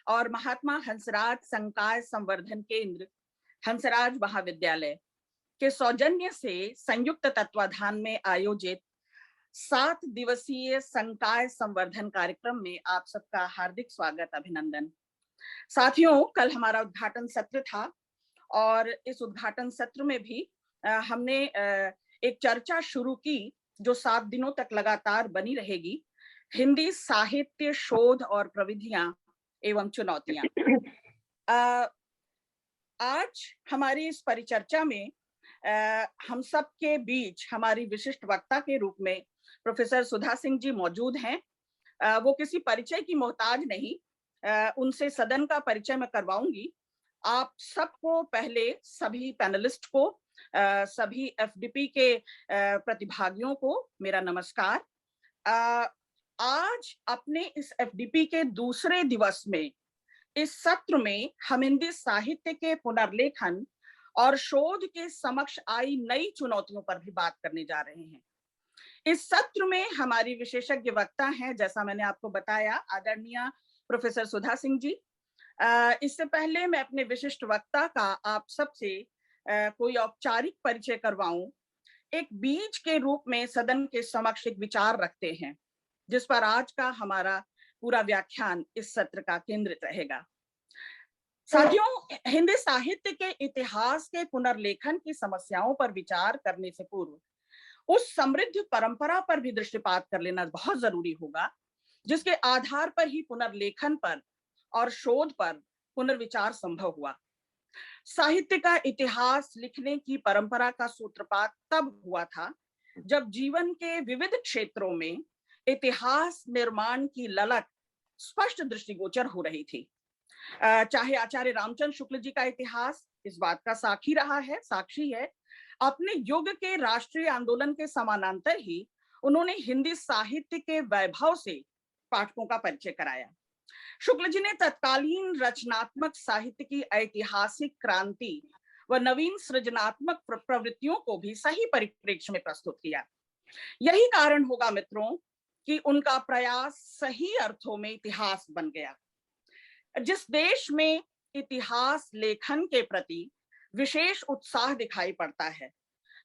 और महात्मा हंसराज संकाय संवर्धन केंद्र हंसराज महाविद्यालय के सौजन्य से संयुक्त तत्वाधान में आयोजित 7 दिवसीय संकाय संवर्धन कार्यक्रम में आप सबका हार्दिक स्वागत, अभिनंदन। साथियों, कल हमारा उद्घाटन सत्र था और इस उद्घाटन सत्र में भी हमने एक चर्चा शुरू की जो 7 दिनों तक लगातार बनी रहेगी। हिंदी साहित्य, शोध और प्रविधियां एवं चुनौतियां। आज हमारी इस परिचर्चा में हम सब के बीच हमारी विशिष्ट वक्ता के रूप में प्रोफेसर सुधा सिंह जी मौजूद हैं। वो किसी परिचय की मोहताज नहीं, उनसे सदन का परिचय मैं करवाऊंगी। आप सबको, पहले सभी पैनलिस्ट को, सभी एफडीपी के प्रतिभागियों को मेरा नमस्कार। आज अपने इस एफडीपी के दूसरे दिवस में, इस सत्र में हम हिंदी साहित्य के पुनर्लेखन और शोध के समक्ष आई नई चुनौतियों पर भी बात करने जा रहे हैं। इस सत्र में हमारी विशेषज्ञ वक्ता हैं, जैसा मैंने आपको बताया, आदरणीय प्रोफेसर सुधा सिंह जी। इससे पहले मैं अपने विशिष्ट वक्ता का आप सबसे कोई औपचारिक परिचय करवाऊं, एक बीज के रूप में सदन के समक्ष एक विचार रखते हैं जिस पर आज का हमारा पूरा व्याख्यान इस सत्र का केंद्रित रहेगा। साथियों, हिंदी साहित्य के इतिहास के पुनर्लेखन की समस्याओं पर विचार करने से पूर्व उस समृद्ध परंपरा पर भी दृष्टिपात कर लेना बहुत जरूरी होगा जिसके आधार पर ही पुनर्लेखन पर और शोध पर पुनर्विचार संभव हुआ। साहित्य का इतिहास लिखने की परंपरा का सूत्रपात तब हुआ था जब जीवन के विविध क्षेत्रों में इतिहास निर्माण की ललक स्पष्ट दृष्टिगोचर हो रही थी। चाहे आचार्य रामचंद्र शुक्ल जी का इतिहास इस बात का साक्षी है। अपने युग के राष्ट्रीय आंदोलन के समानांतर ही उन्होंने हिंदी साहित्य के वैभव से पाठकों का परिचय कराया। शुक्ल जी ने तत्कालीन रचनात्मक साहित्य की ऐतिहासिक क्रांति व नवीन सृजनात्मक प्रवृत्तियों को भी सही परिप्रेक्ष्य में प्रस्तुत किया। यही कारण होगा मित्रों कि उनका प्रयास सही अर्थों में इतिहास बन गया। जिस देश में इतिहास लेखन के प्रति विशेष उत्साह दिखाई पड़ता है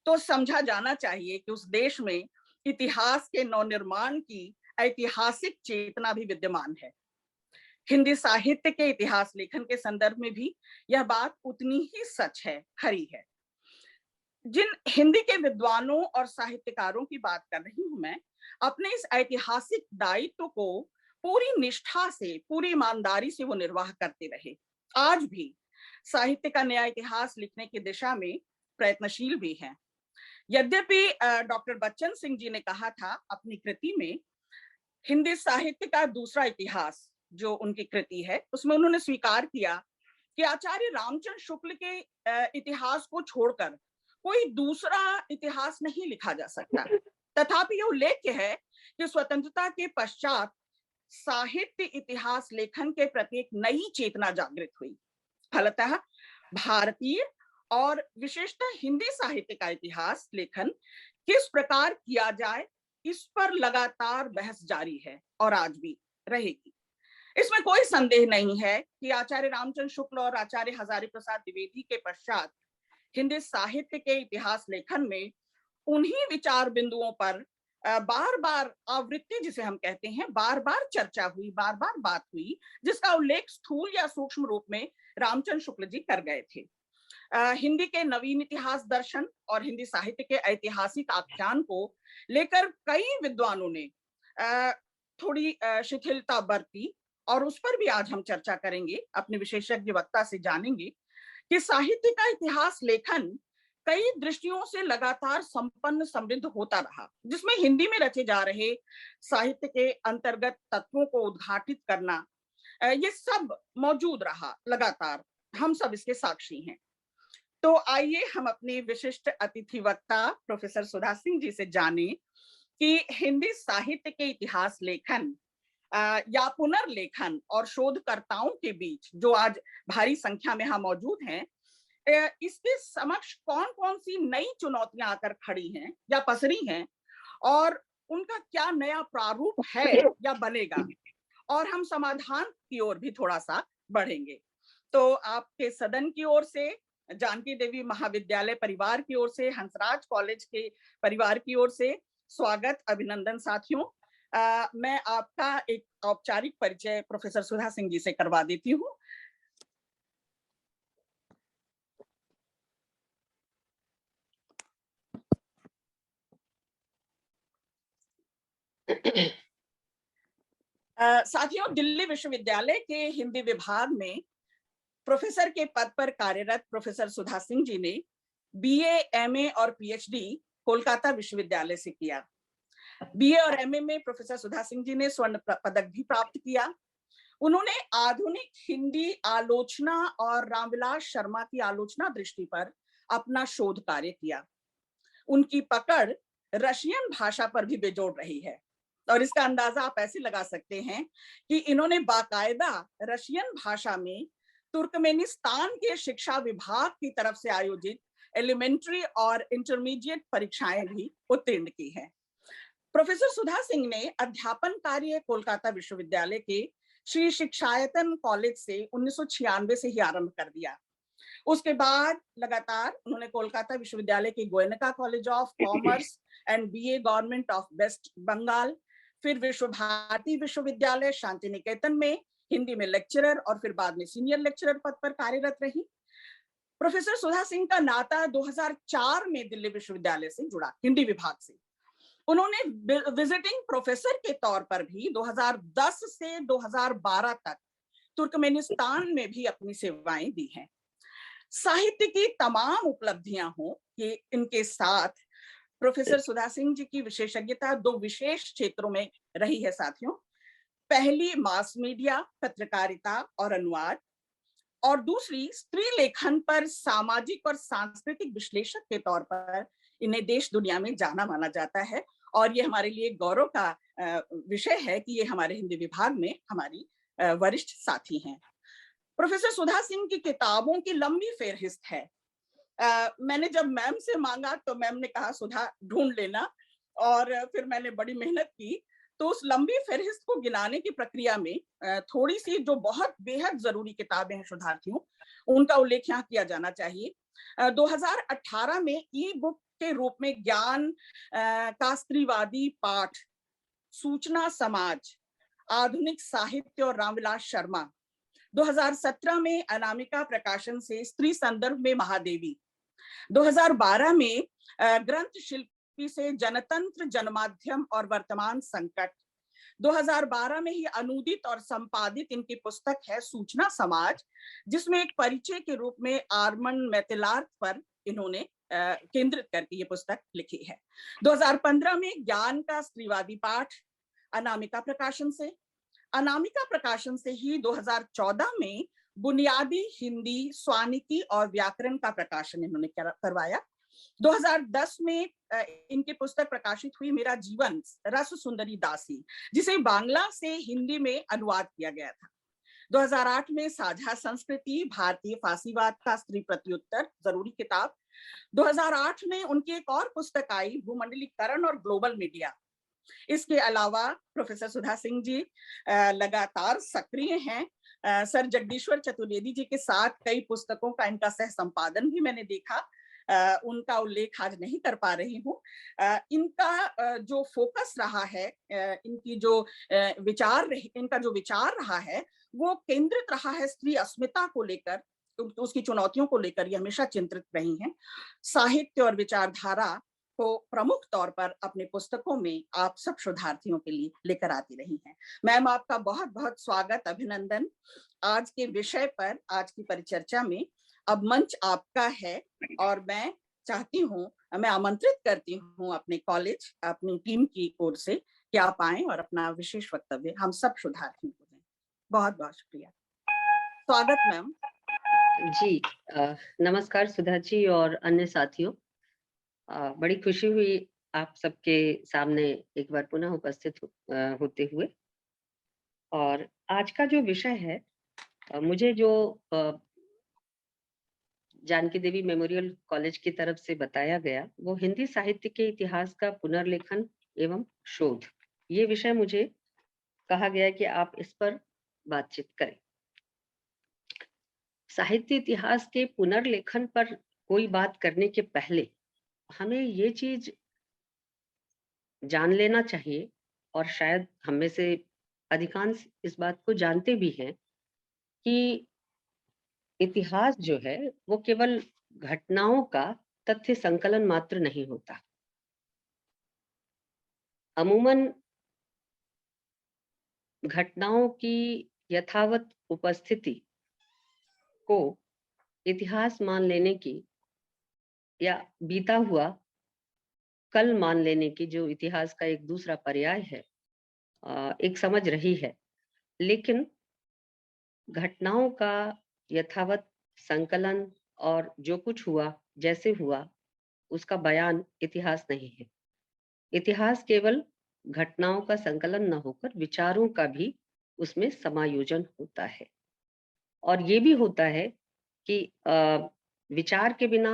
तो समझा जाना चाहिए कि उस देश में इतिहास के नवनिर्माण की ऐतिहासिक चेतना भी विद्यमान है। हिंदी साहित्य के इतिहास लेखन के संदर्भ में भी यह बात उतनी ही सच है, खरी है। जिन हिंदी के विद्वानों और साहित्यकारों की बात कर रही हूं मैं, अपने इस ऐतिहासिक दायित्व को पूरी निष्ठा से, पूरी ईमानदारी से वो निर्वाह करते रहे। आज भी साहित्य का नया इतिहास लिखने की दिशा में प्रयत्नशील भी हैं। यद्यपि डॉक्टर बच्चन सिंह जी ने कहा था अपनी कृति में, हिंदी साहित्य का दूसरा इतिहास जो उनकी कृति है उसमें उन्होंने स्वीकार किया कि आचार्य रामचंद्र शुक्ल के इतिहास को छोड़कर कोई दूसरा इतिहास नहीं लिखा जा सकता। तथापि यह उल्लेख्य है कि स्वतंत्रता के पश्चात साहित्य इतिहास लेखन के प्रति एक नई चेतना जागृत हुई। फलतः भारतीय और विशेषतः हिंदी साहित्य का इतिहास लेखन किस प्रकार किया जाए, इस पर लगातार बहस जारी है और आज भी रहेगी। इसमें कोई संदेह नहीं है कि आचार्य रामचंद्र शुक्ल और आचार्य हजारी प्रसाद द्विवेदी के पश्चात हिंदी साहित्य के इतिहास लेखन में उन्हीं विचार बिंदुओं पर बार बार आवृत्ति, जिसे हम कहते हैं, बार बार चर्चा हुई, बार बार बात हुई, जिसका उल्लेख स्थूल या सूक्ष्म रूप में रामचंद्र शुक्ल जी कर गए थे। हिंदी के नवीन इतिहास दर्शन और हिंदी साहित्य के ऐतिहासिक आख्यान को लेकर कई विद्वानों ने थोड़ी शिथिलता बरती और उस पर भी आज हम चर्चा करेंगे। अपने विशेषज्ञ वक्ता से जानेंगे कि साहित्य का इतिहास लेखन कई दृष्टियों से लगातार संपन्न समृद्ध होता रहा, जिसमें हिंदी में रचे जा रहे साहित्य के अंतर्गत तत्वों को उद्घाटित करना, ये सब मौजूद रहा लगातार। हम सब इसके साक्षी हैं। तो आइए हम अपने विशिष्ट अतिथि वक्ता प्रोफेसर सुधा सिंह जी से जाने कि हिंदी साहित्य के इतिहास लेखन या पुनर्लेखन और शोधकर्ताओं के बीच, जो आज भारी संख्या में यहाँ मौजूद हैं, इसके समक्ष कौन कौन सी नई चुनौतियां आकर खड़ी हैं या पसरी हैं और उनका क्या नया प्रारूप है या बनेगा, और हम समाधान की ओर भी थोड़ा सा बढ़ेंगे। तो आपके सदन की ओर से, जानकी देवी महाविद्यालय परिवार की ओर से, हंसराज कॉलेज के परिवार की ओर से स्वागत, अभिनंदन साथियों। मैं आपका एक औपचारिक परिचय प्रोफेसर सुधा सिंह जी से करवा देती हूँ। साथियों, दिल्ली विश्वविद्यालय के हिंदी विभाग में प्रोफेसर के पद पर कार्यरत प्रोफेसर सुधा सिंह जी ने बीए, एमए और पीएचडी कोलकाता विश्वविद्यालय से किया। बीए और एमए में प्रोफेसर सुधा सिंह जी ने स्वर्ण पदक भी प्राप्त किया। उन्होंने आधुनिक हिंदी आलोचना और रामविलास शर्मा की आलोचना दृष्टि पर अपना शोध कार्य किया। उनकी पकड़ रशियन भाषा पर भी बेजोड़ रही है, और इसका अंदाजा आप ऐसे लगा सकते हैं कि इन्होंने बाकायदा रशियन भाषा में तुर्कमेनिस्तान के शिक्षा विभाग की तरफ से आयोजित एलिमेंट्री और इंटरमीडिएट परीक्षाएं भी उत्तीर्ण की हैं। प्रोफेसर सुधा सिंह ने अध्यापन कार्य कोलकाता विश्वविद्यालय के श्री शिक्षायतन कॉलेज से 1996 से ही आरंभ कर दिया। उसके बाद लगातार उन्होंने कोलकाता विश्वविद्यालय के Goenka college of commerce and BA government of West Bengal, फिर विश्व भारती विश्वविद्यालय शांति निकेतन में हिंदी में लेक्चरर और फिर बाद में सीनियर लेक्चरर पद पर कार्यरत रही। प्रोफेसर सुधा सिंह का नाता 2004 में दिल्ली विश्वविद्यालय से जुड़ा, हिंदी विभाग से। उन्होंने विजिटिंग प्रोफेसर के तौर पर भी 2010 से 2012 तक तुर्कमेनिस्तान में भी अपनी सेवाएं दी हैं। साहित्य की तमाम उपलब्धियां हो कि इनके साथ प्रोफेसर सुधा सिंह जी की विशेषज्ञता दो विशेष क्षेत्रों में रही है साथियों। पहली मास मीडिया, पत्रकारिता और अनुवाद, और दूसरी स्त्री लेखन पर सामाजिक और सांस्कृतिक विश्लेषक के तौर पर इन्हें देश दुनिया में जाना माना जाता है। और ये हमारे लिए गौरव का विषय है कि ये हमारे हिंदी विभाग में हमारी वरिष्ठ साथी हैं। प्रोफेसर सुधा सिंह की किताबों की लंबी फेहरिस्त है। मैंने जब मैम से मांगा तो मैम ने कहा सुधा ढूंढ लेना, और फिर मैंने बड़ी मेहनत की। तो उस लंबी फेहरिस्त को गिनाने की प्रक्रिया में थोड़ी सी जो बहुत बेहद जरूरी किताबें हैं शोधार्थियों, उनका उल्लेख यहाँ किया जाना चाहिए। 2018 में ई बुक के रूप में ज्ञान का स्त्रीवादी पाठ, सूचना समाज, आधुनिक साहित्य और रामविलास शर्मा। 2017 में अनामिका प्रकाशन से स्त्री संदर्भ में महादेवी। 2012 में ग्रंथ शिल्पी से जनतंत्र, जनमाध्यम और वर्तमान संकट। 2012 में ही अनुदित और संपादित इनकी पुस्तक है सूचना समाज, जिसमें एक परिचय के रूप में आर्मंड मैतिलार्क पर इन्होंने केंद्रित करके ये पुस्तक लिखी है। 2015 में ज्ञान का स्त्रीवादी पाठ, अनामिका प्रकाशन से। अनामिका प्रकाशन से ही 2014 में बुनियादी हिंदी, स्वानिकी और व्याकरण का प्रकाशन इन्होंने करवाया। 2010 में इनकी पुस्तक प्रकाशित हुई मेरा जीवन, रस सुंदरी दासी, जिसे बांग्ला से हिंदी में अनुवाद किया गया था। 2008 में साझा संस्कृति, भारतीय फासीवाद का स्त्री प्रत्युत्तर, जरूरी किताब। 2008 में उनकी एक और पुस्तक आई, भूमंडलीकरण और ग्लोबल मीडिया। इसके अलावा प्रोफेसर सुधा सिंह जी लगातार सक्रिय हैं। सर जगदीश्वर चतुर्वेदी जी के साथ कई पुस्तकों का इनका सह संपादन भी मैंने देखा। उनका उल्लेख आज नहीं कर पा रही हूँ। इनका जो फोकस रहा है, इनकी जो इनका जो विचार रहा है, वो केंद्रित रहा है स्त्री अस्मिता को लेकर, उसकी चुनौतियों को लेकर ये हमेशा चिंतित रही हैं। साहित्य और विचारधारा को प्रमुख तौर पर अपने पुस्तकों में आप सब शोधार्थियों के लिए लेकर आती रही हैं। मैम, आपका बहुत बहुत स्वागत, अभिनंदन। आज के विषय पर, आज की परिचर्चा में अब मंच आपका है, और मैं चाहती हूँ, मैं आमंत्रित करती हूँ अपने कॉलेज, अपनी टीम की ओर से कि आप आएं और अपना विशेष वक्तव्य हम सब शोधार्थियों को दें। बहुत बहुत शुक्रिया। स्वागत मैम। जी, नमस्कार सुधा जी और अन्य साथियों। बड़ी खुशी हुई आप सबके सामने एक बार पुनः उपस्थित होते हुए। और आज का जो विषय है, मुझे जो जानकी देवी मेमोरियल कॉलेज की तरफ से बताया गया, वो हिंदी साहित्य के इतिहास का पुनर्लेखन एवं शोध। ये विषय मुझे कहा गया कि आप इस पर बातचीत करें। साहित्य इतिहास के पुनर्लेखन पर कोई बात करने के पहले हमें ये चीज जान लेना चाहिए, और शायद हम में से अधिकांश इस बात को जानते भी हैं, कि इतिहास जो है वो केवल घटनाओं का तथ्य संकलन मात्र नहीं होता। अमूमन घटनाओं की यथावत उपस्थिति को इतिहास मान लेने की, या बीता हुआ कल मान लेने की, जो इतिहास का एक दूसरा पर्याय है, एक समझ रही है। लेकिन घटनाओं का यथावत संकलन और जो कुछ हुआ जैसे हुआ उसका बयान इतिहास नहीं है। इतिहास केवल घटनाओं का संकलन न होकर विचारों का भी उसमें समायोजन होता है। और ये भी होता है कि विचार के बिना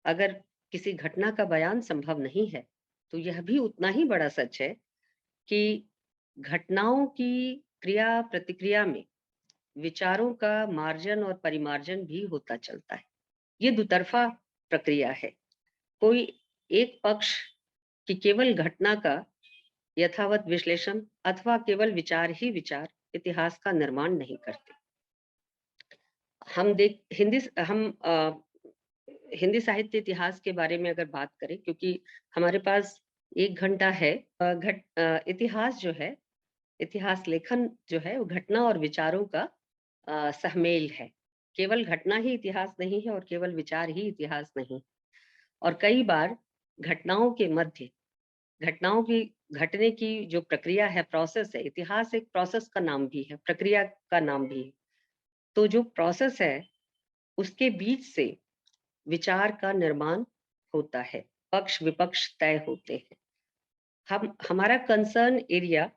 अगर किसी घटना का बयान संभव नहीं है, तो यह भी उतना ही बड़ा सच है कि घटनाओं की क्रिया प्रतिक्रिया में विचारों का मार्जन और परिमार्जन भी होता चलता है। ये दुतरफा प्रक्रिया है। कोई एक पक्ष की केवल घटना का यथावत विश्लेषण अथवा केवल विचार ही विचार इतिहास का निर्माण नहीं करते। हम हिंदी साहित्य इतिहास के बारे में अगर बात करें, क्योंकि हमारे पास 1 घंटा है, इतिहास जो है, इतिहास लेखन जो है वो घटना और विचारों का सहमेल है। केवल घटना ही इतिहास नहीं है और केवल विचार ही इतिहास नहीं। और कई बार घटनाओं के मध्य, घटनाओं की घटने की जो प्रक्रिया है, प्रोसेस है, इतिहास एक प्रोसेस का नाम भी है, प्रक्रिया का नाम भी है। तो जो प्रोसेस है उसके बीच से विचार का निर्माण होता है, पक्ष विपक्ष तय होते हैं। हमारा कंसर्न एरिया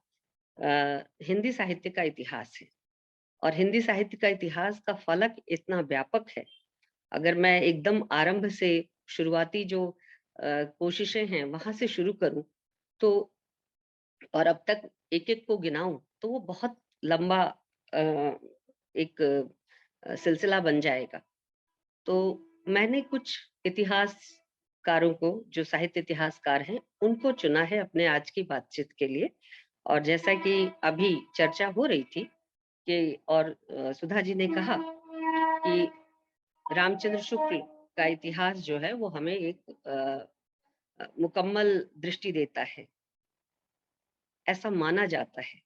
हिंदी साहित्य का इतिहास है, और हिंदी साहित्य का इतिहास का फलक इतना व्यापक है। अगर मैं एकदम आरंभ से शुरुआती जो कोशिशें हैं वहां से शुरू करूं, तो और अब तक एक एक को गिनाऊं, तो वो बहुत लंबा एक सिलसिला बन जाएगा। तो मैंने कुछ इतिहासकारों को, जो साहित्य इतिहासकार हैं, उनको चुना है अपने आज की बातचीत के लिए। और जैसा कि अभी चर्चा हो रही थी कि, और सुधा जी ने कहा कि रामचंद्र शुक्ल का इतिहास जो है वो हमें एक मुकम्मल दृष्टि देता है। ऐसा माना जाता है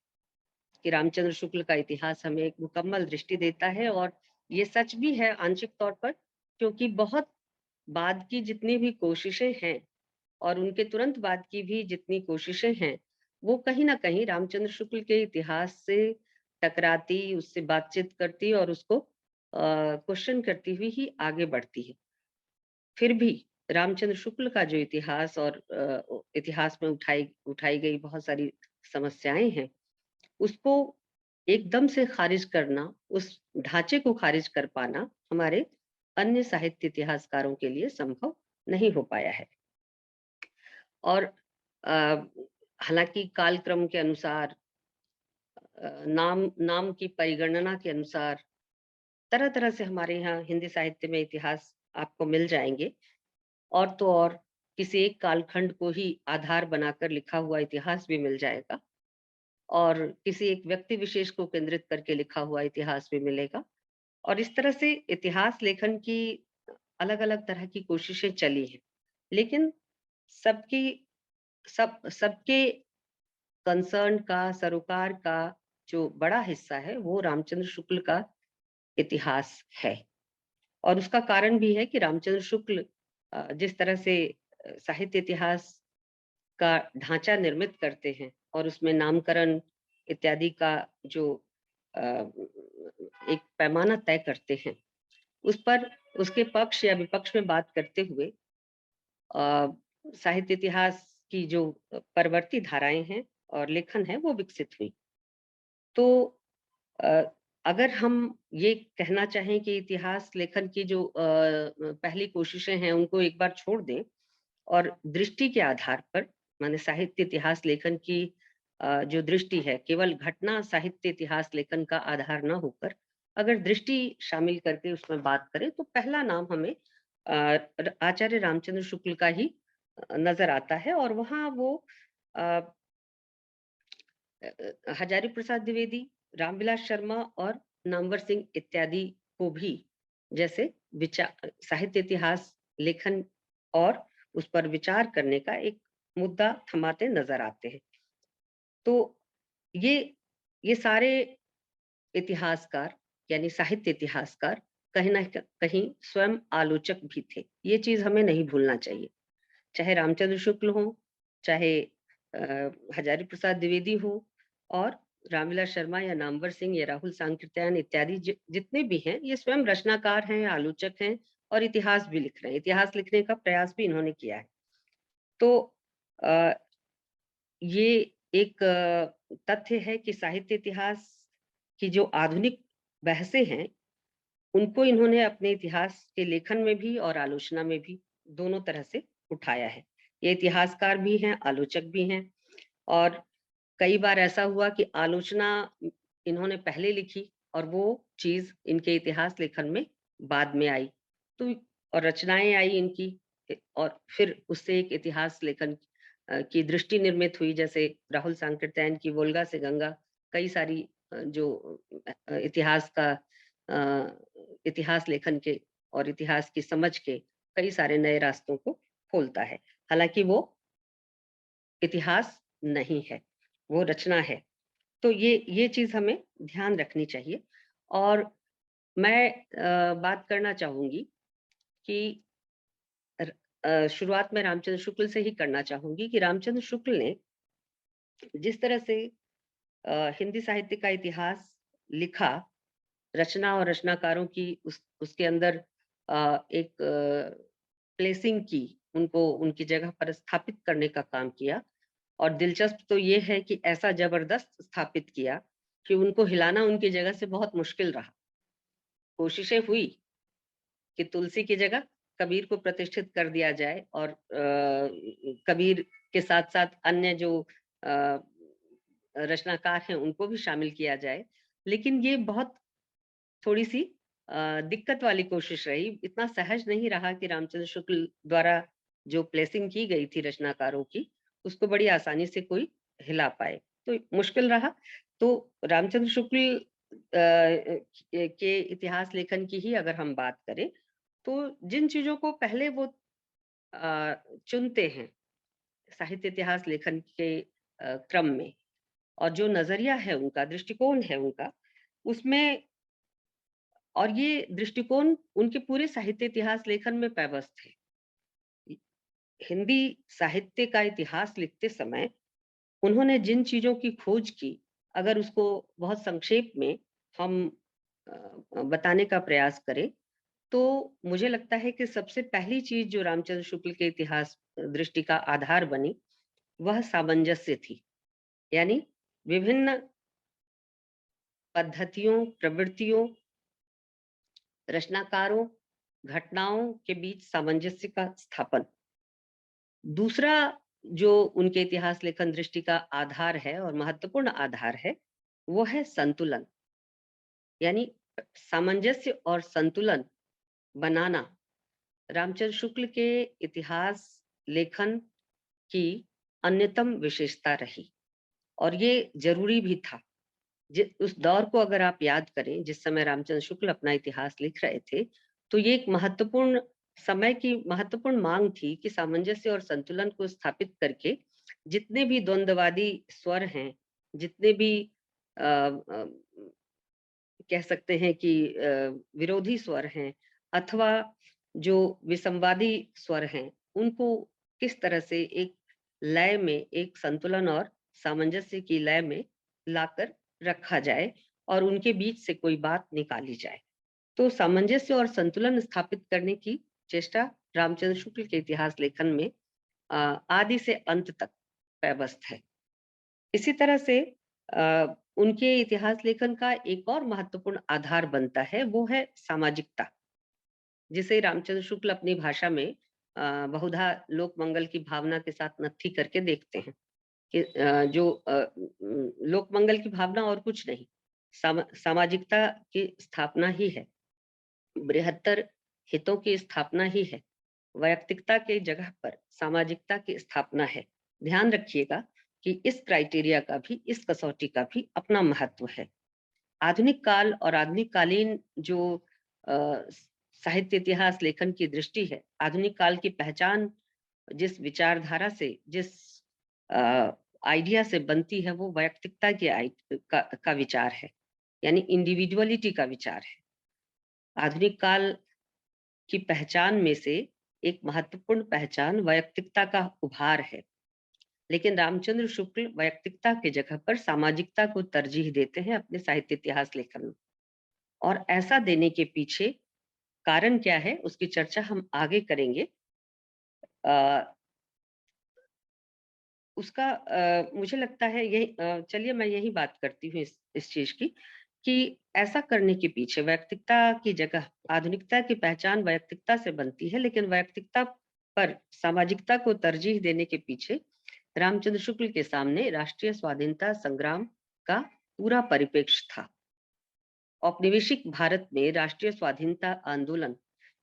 कि रामचंद्र शुक्ल का इतिहास हमें एक मुकम्मल दृष्टि देता है, और ये सच भी है आंशिक तौर पर, क्योंकि बहुत बाद की जितनी भी कोशिशें हैं और उनके तुरंत बाद की भी जितनी कोशिशें हैं, वो कहीं ना कहीं रामचंद्र शुक्ल के इतिहास से टकराती, उससे बातचीत करती और उसको क्वेश्चन करती हुई ही आगे बढ़ती है। फिर भी रामचंद्र शुक्ल का जो इतिहास और इतिहास में उठाई उठाई गई बहुत सारी समस्याएं हैं, उसको एकदम से खारिज करना, उस ढांचे को खारिज कर पाना हमारे अन्य साहित्य इतिहासकारों के लिए संभव नहीं हो पाया है। और अ, हालांकि कालक्रम के अनुसार, नाम नाम की परिगणना के अनुसार तरह तरह से हमारे यहाँ हिंदी साहित्य में इतिहास आपको मिल जाएंगे, और तो और किसी एक कालखंड को ही आधार बनाकर लिखा हुआ इतिहास भी मिल जाएगा, और किसी एक व्यक्ति विशेष को केंद्रित करके लिखा हुआ इतिहास भी मिलेगा। और इस तरह से इतिहास लेखन की अलग अलग तरह की कोशिशें चली हैं, लेकिन सबकी सबके कंसर्न का, सरोकार का जो बड़ा हिस्सा है वो रामचंद्र शुक्ल का इतिहास है। और उसका कारण भी है कि रामचंद्र शुक्ल जिस तरह से साहित्य इतिहास का ढांचा निर्मित करते हैं और उसमें नामकरण इत्यादि का जो अ, एक पैमाना तय करते हैं, उस पर उसके पक्ष या विपक्ष में बात करते हुए साहित्य इतिहास की जो परवर्ती धाराएं हैं और लेखन है वो विकसित हुई। तो अ, अगर हम ये कहना चाहें कि इतिहास लेखन की जो पहली कोशिशें हैं उनको एक बार छोड़ दें, और दृष्टि के आधार पर, माने साहित्य इतिहास लेखन की जो दृष्टि है केवल घटना साहित्य इतिहास लेखन का आधार न होकर अगर दृष्टि शामिल करके उसमें बात करें तो पहला नाम हमें आचार्य रामचंद्र शुक्ल का ही नजर आता है। और वहाँ वो अ, हजारी प्रसाद द्विवेदी, रामविलास शर्मा और नामवर सिंह इत्यादि को भी जैसे विचार साहित्य इतिहास लेखन और उस पर विचार करने का एक मुद्दा थमाते नजर आते हैं। तो ये ये सारे इतिहासकार यानी साहित्य इतिहासकार कहीं ना कहीं स्वयं आलोचक भी थे। ये चीज हमें नहीं भूलना चाहिए। चाहे रामचंद्र शुक्ल हो, चाहे हजारी प्रसाद द्विवेदी हो, और रामविलास शर्मा या नामवर सिंह या राहुल सांकृत्यायन इत्यादि जितने भी हैं, ये स्वयं रचनाकार हैं, आलोचक हैं और इतिहास भी लिख रहे हैं। इतिहास लिखने का प्रयास भी इन्होंने किया है। तो अ, ये एक तथ्य है कि साहित्य इतिहास की जो आधुनिक बहसें हैं, उनको इन्होंने अपने इतिहास के लेखन में भी और आलोचना में भी दोनों तरह से उठाया है। ये इतिहासकार भी हैं, आलोचक भी हैं। और कई बार ऐसा हुआ कि आलोचना इन्होंने पहले लिखी और वो चीज इनके इतिहास लेखन में बाद में आई। तो और रचनाएं आई इनकी, और फिर उससे एक इतिहास लेखन की दृष्टि निर्मित हुई। जैसे राहुल सांकृत्यायन की वोल्गा से गंगा कई सारी जो इतिहास का इतिहास लेखन के और इतिहास की समझ के कई सारे नए रास्तों को खोलता है। हालांकि वो इतिहास नहीं है, वो रचना है। तो ये चीज हमें ध्यान रखनी चाहिए। और मैं बात करना चाहूंगी कि शुरुआत में रामचंद्र शुक्ल से ही करना चाहूंगी कि रामचंद्र शुक्ल ने जिस तरह से हिंदी साहित्य का इतिहास लिखा, रचना और रचनाकारों की उसके अंदर एक प्लेसिंग की, उनको उनकी जगह पर स्थापित करने का काम किया। और दिलचस्प तो ये है कि ऐसा जबरदस्त स्थापित किया कि उनको हिलाना उनकी जगह से बहुत मुश्किल रहा। कोशिशें हुई कि तुलसी की जगह कबीर को प्रतिष्ठित कर दिया जाए और कबीर के साथ साथ अन्य जो रचनाकार हैं उनको भी शामिल किया जाए। लेकिन ये बहुत थोड़ी सी दिक्कत वाली कोशिश रही। इतना सहज नहीं रहा कि रामचंद्र शुक्ल द्वारा जो प्लेसिंग की गई थी रचनाकारों की, उसको बड़ी आसानी से कोई हिला पाए, तो मुश्किल रहा। तो रामचंद्र शुक्ल के इतिहास लेखन की ही अगर हम बात करें, तो जिन चीजों को पहले वो चुनते हैं साहित्य इतिहास लेखन के क्रम में, और जो नजरिया है उनका, दृष्टिकोण है उनका, उसमें, और ये दृष्टिकोण उनके पूरे साहित्य इतिहास लेखन में पैबस्त है। हिंदी साहित्य का इतिहास लिखते समय उन्होंने जिन चीजों की खोज की, अगर उसको बहुत संक्षेप में हम बताने का प्रयास करें, तो मुझे लगता है कि सबसे पहली चीज जो रामचंद्र शुक्ल के इतिहास दृष्टि का आधार बनी, वह सामंजस्य थी। यानी विभिन्न पद्धतियों, प्रवृत्तियों, रचनाकारों, घटनाओं के बीच सामंजस्य का स्थापन। दूसरा जो उनके इतिहास लेखन दृष्टि का आधार है और महत्वपूर्ण आधार है, वो है संतुलन। यानी सामंजस्य और संतुलन बनाना रामचंद्र शुक्ल के इतिहास लेखन की अन्यतम विशेषता रही, और ये जरूरी भी था। उस दौर को अगर आप याद करें, जिस समय रामचंद्र शुक्ल अपना इतिहास लिख रहे थे, तो ये एक महत्वपूर्ण समय की महत्वपूर्ण मांग थी कि सामंजस्य और संतुलन को स्थापित करके जितने भी द्वंद्ववादी स्वर हैं, जितने भी कह सकते हैं कि विरोधी स्वर हैं, अथवा जो विसंवादी स्वर हैं, उनको किस तरह से एक लय में, एक संतुलन और सामंजस्य की लय में लाकर रखा जाए और उनके बीच से कोई बात निकाली जाए। तो सामंजस्य और संतुलन स्थापित करने की चेष्टा रामचंद्र शुक्ल के इतिहास लेखन में आदि से अंत तक पैबस्त है। इसी तरह से उनके इतिहास लेखन का एक और महत्वपूर्ण आधार बनता है, वो है सामाजिकता, जिसे रामचंद्र शुक्ल अपनी भाषा में बहुधा लोक मंगल की भावना के साथ नत्थी करके देखते हैं। कि जो लोकमंगल की भावना और कुछ नहीं, सामाजिकता की स्थापना ही है, बृहत्तर हितों की स्थापना ही है, वैयक्तिकता के जगह पर सामाजिकता की स्थापना है। ध्यान रखिएगा कि इस क्राइटेरिया का भी, इस कसौटी का भी अपना महत्व है। आधुनिक काल और आधुनिक कालीन जो अ, साहित्य इतिहास लेखन की दृष्टि है, आधुनिक काल की पहचान जिस विचारधारा से, जिस आइडिया से बनती है, वो वैयक्तिकता के का विचार है, यानी इंडिविजुअलिटी का विचार है। आधुनिक काल की पहचान में से एक महत्वपूर्ण पहचान वैयक्तिकता का उभार है, लेकिन रामचंद्र शुक्ल वैयक्तिकता की जगह पर सामाजिकता को तरजीह देते हैं अपने साहित्य इतिहास लेखन में। और ऐसा देने के पीछे कारण क्या है, उसकी चर्चा हम आगे करेंगे। अ, उसका मुझे लगता है यही, चलिए मैं यही बात करती हूँ इस चीज की, कि ऐसा करने के पीछे वैयक्तिकता की जगह आधुनिकता की पहचान वैयक्तिकता से बनती है, लेकिन वैयक्तिकता पर सामाजिकता को तरजीह देने के पीछे रामचंद्र शुक्ल के सामने राष्ट्रीय स्वाधीनता संग्राम का पूरा परिप्रेक्ष्य था। औपनिवेशिक भारत में राष्ट्रीय स्वाधीनता आंदोलन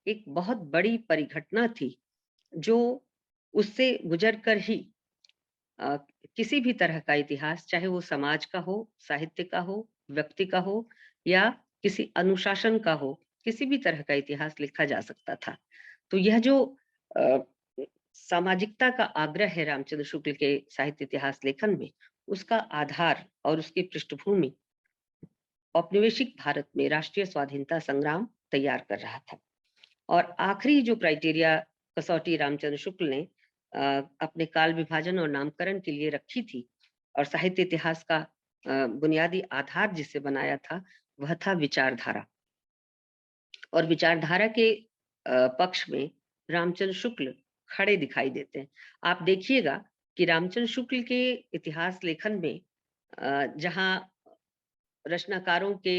एक बहुत बड़ी परिघटना थी, जो उससे गुजरकर ही अ, किसी भी तरह का इतिहास, चाहे वो समाज का हो, साहित्य का हो, व्यक्ति का हो, या किसी अनुशासन का हो, किसी भी तरह का इतिहास लिखा जा सकता था। तो यह जो अ, सामाजिकता का आग्रह है रामचंद्र शुक्ल के साहित्य इतिहास लेखन में, उसका आधार और उसकी पृष्ठभूमि औपनिवेशिक भारत में राष्ट्रीय स्वाधीनता संग्राम तैयार कर रहा था। और आखिरी जो क्राइटेरिया कसौटी रामचंद्र शुक्ल ने अपने काल विभाजन और नामकरण के लिए रखी थी, और साहित्य इतिहास का बुनियादी आधार जिसे बनाया था, वह था विचारधारा। और विचारधारा के पक्ष में रामचंद्र शुक्ल खड़े दिखाई देते हैं। आप देखिएगा कि रामचंद्र शुक्ल के इतिहास लेखन में जहाँ रचनाकारों के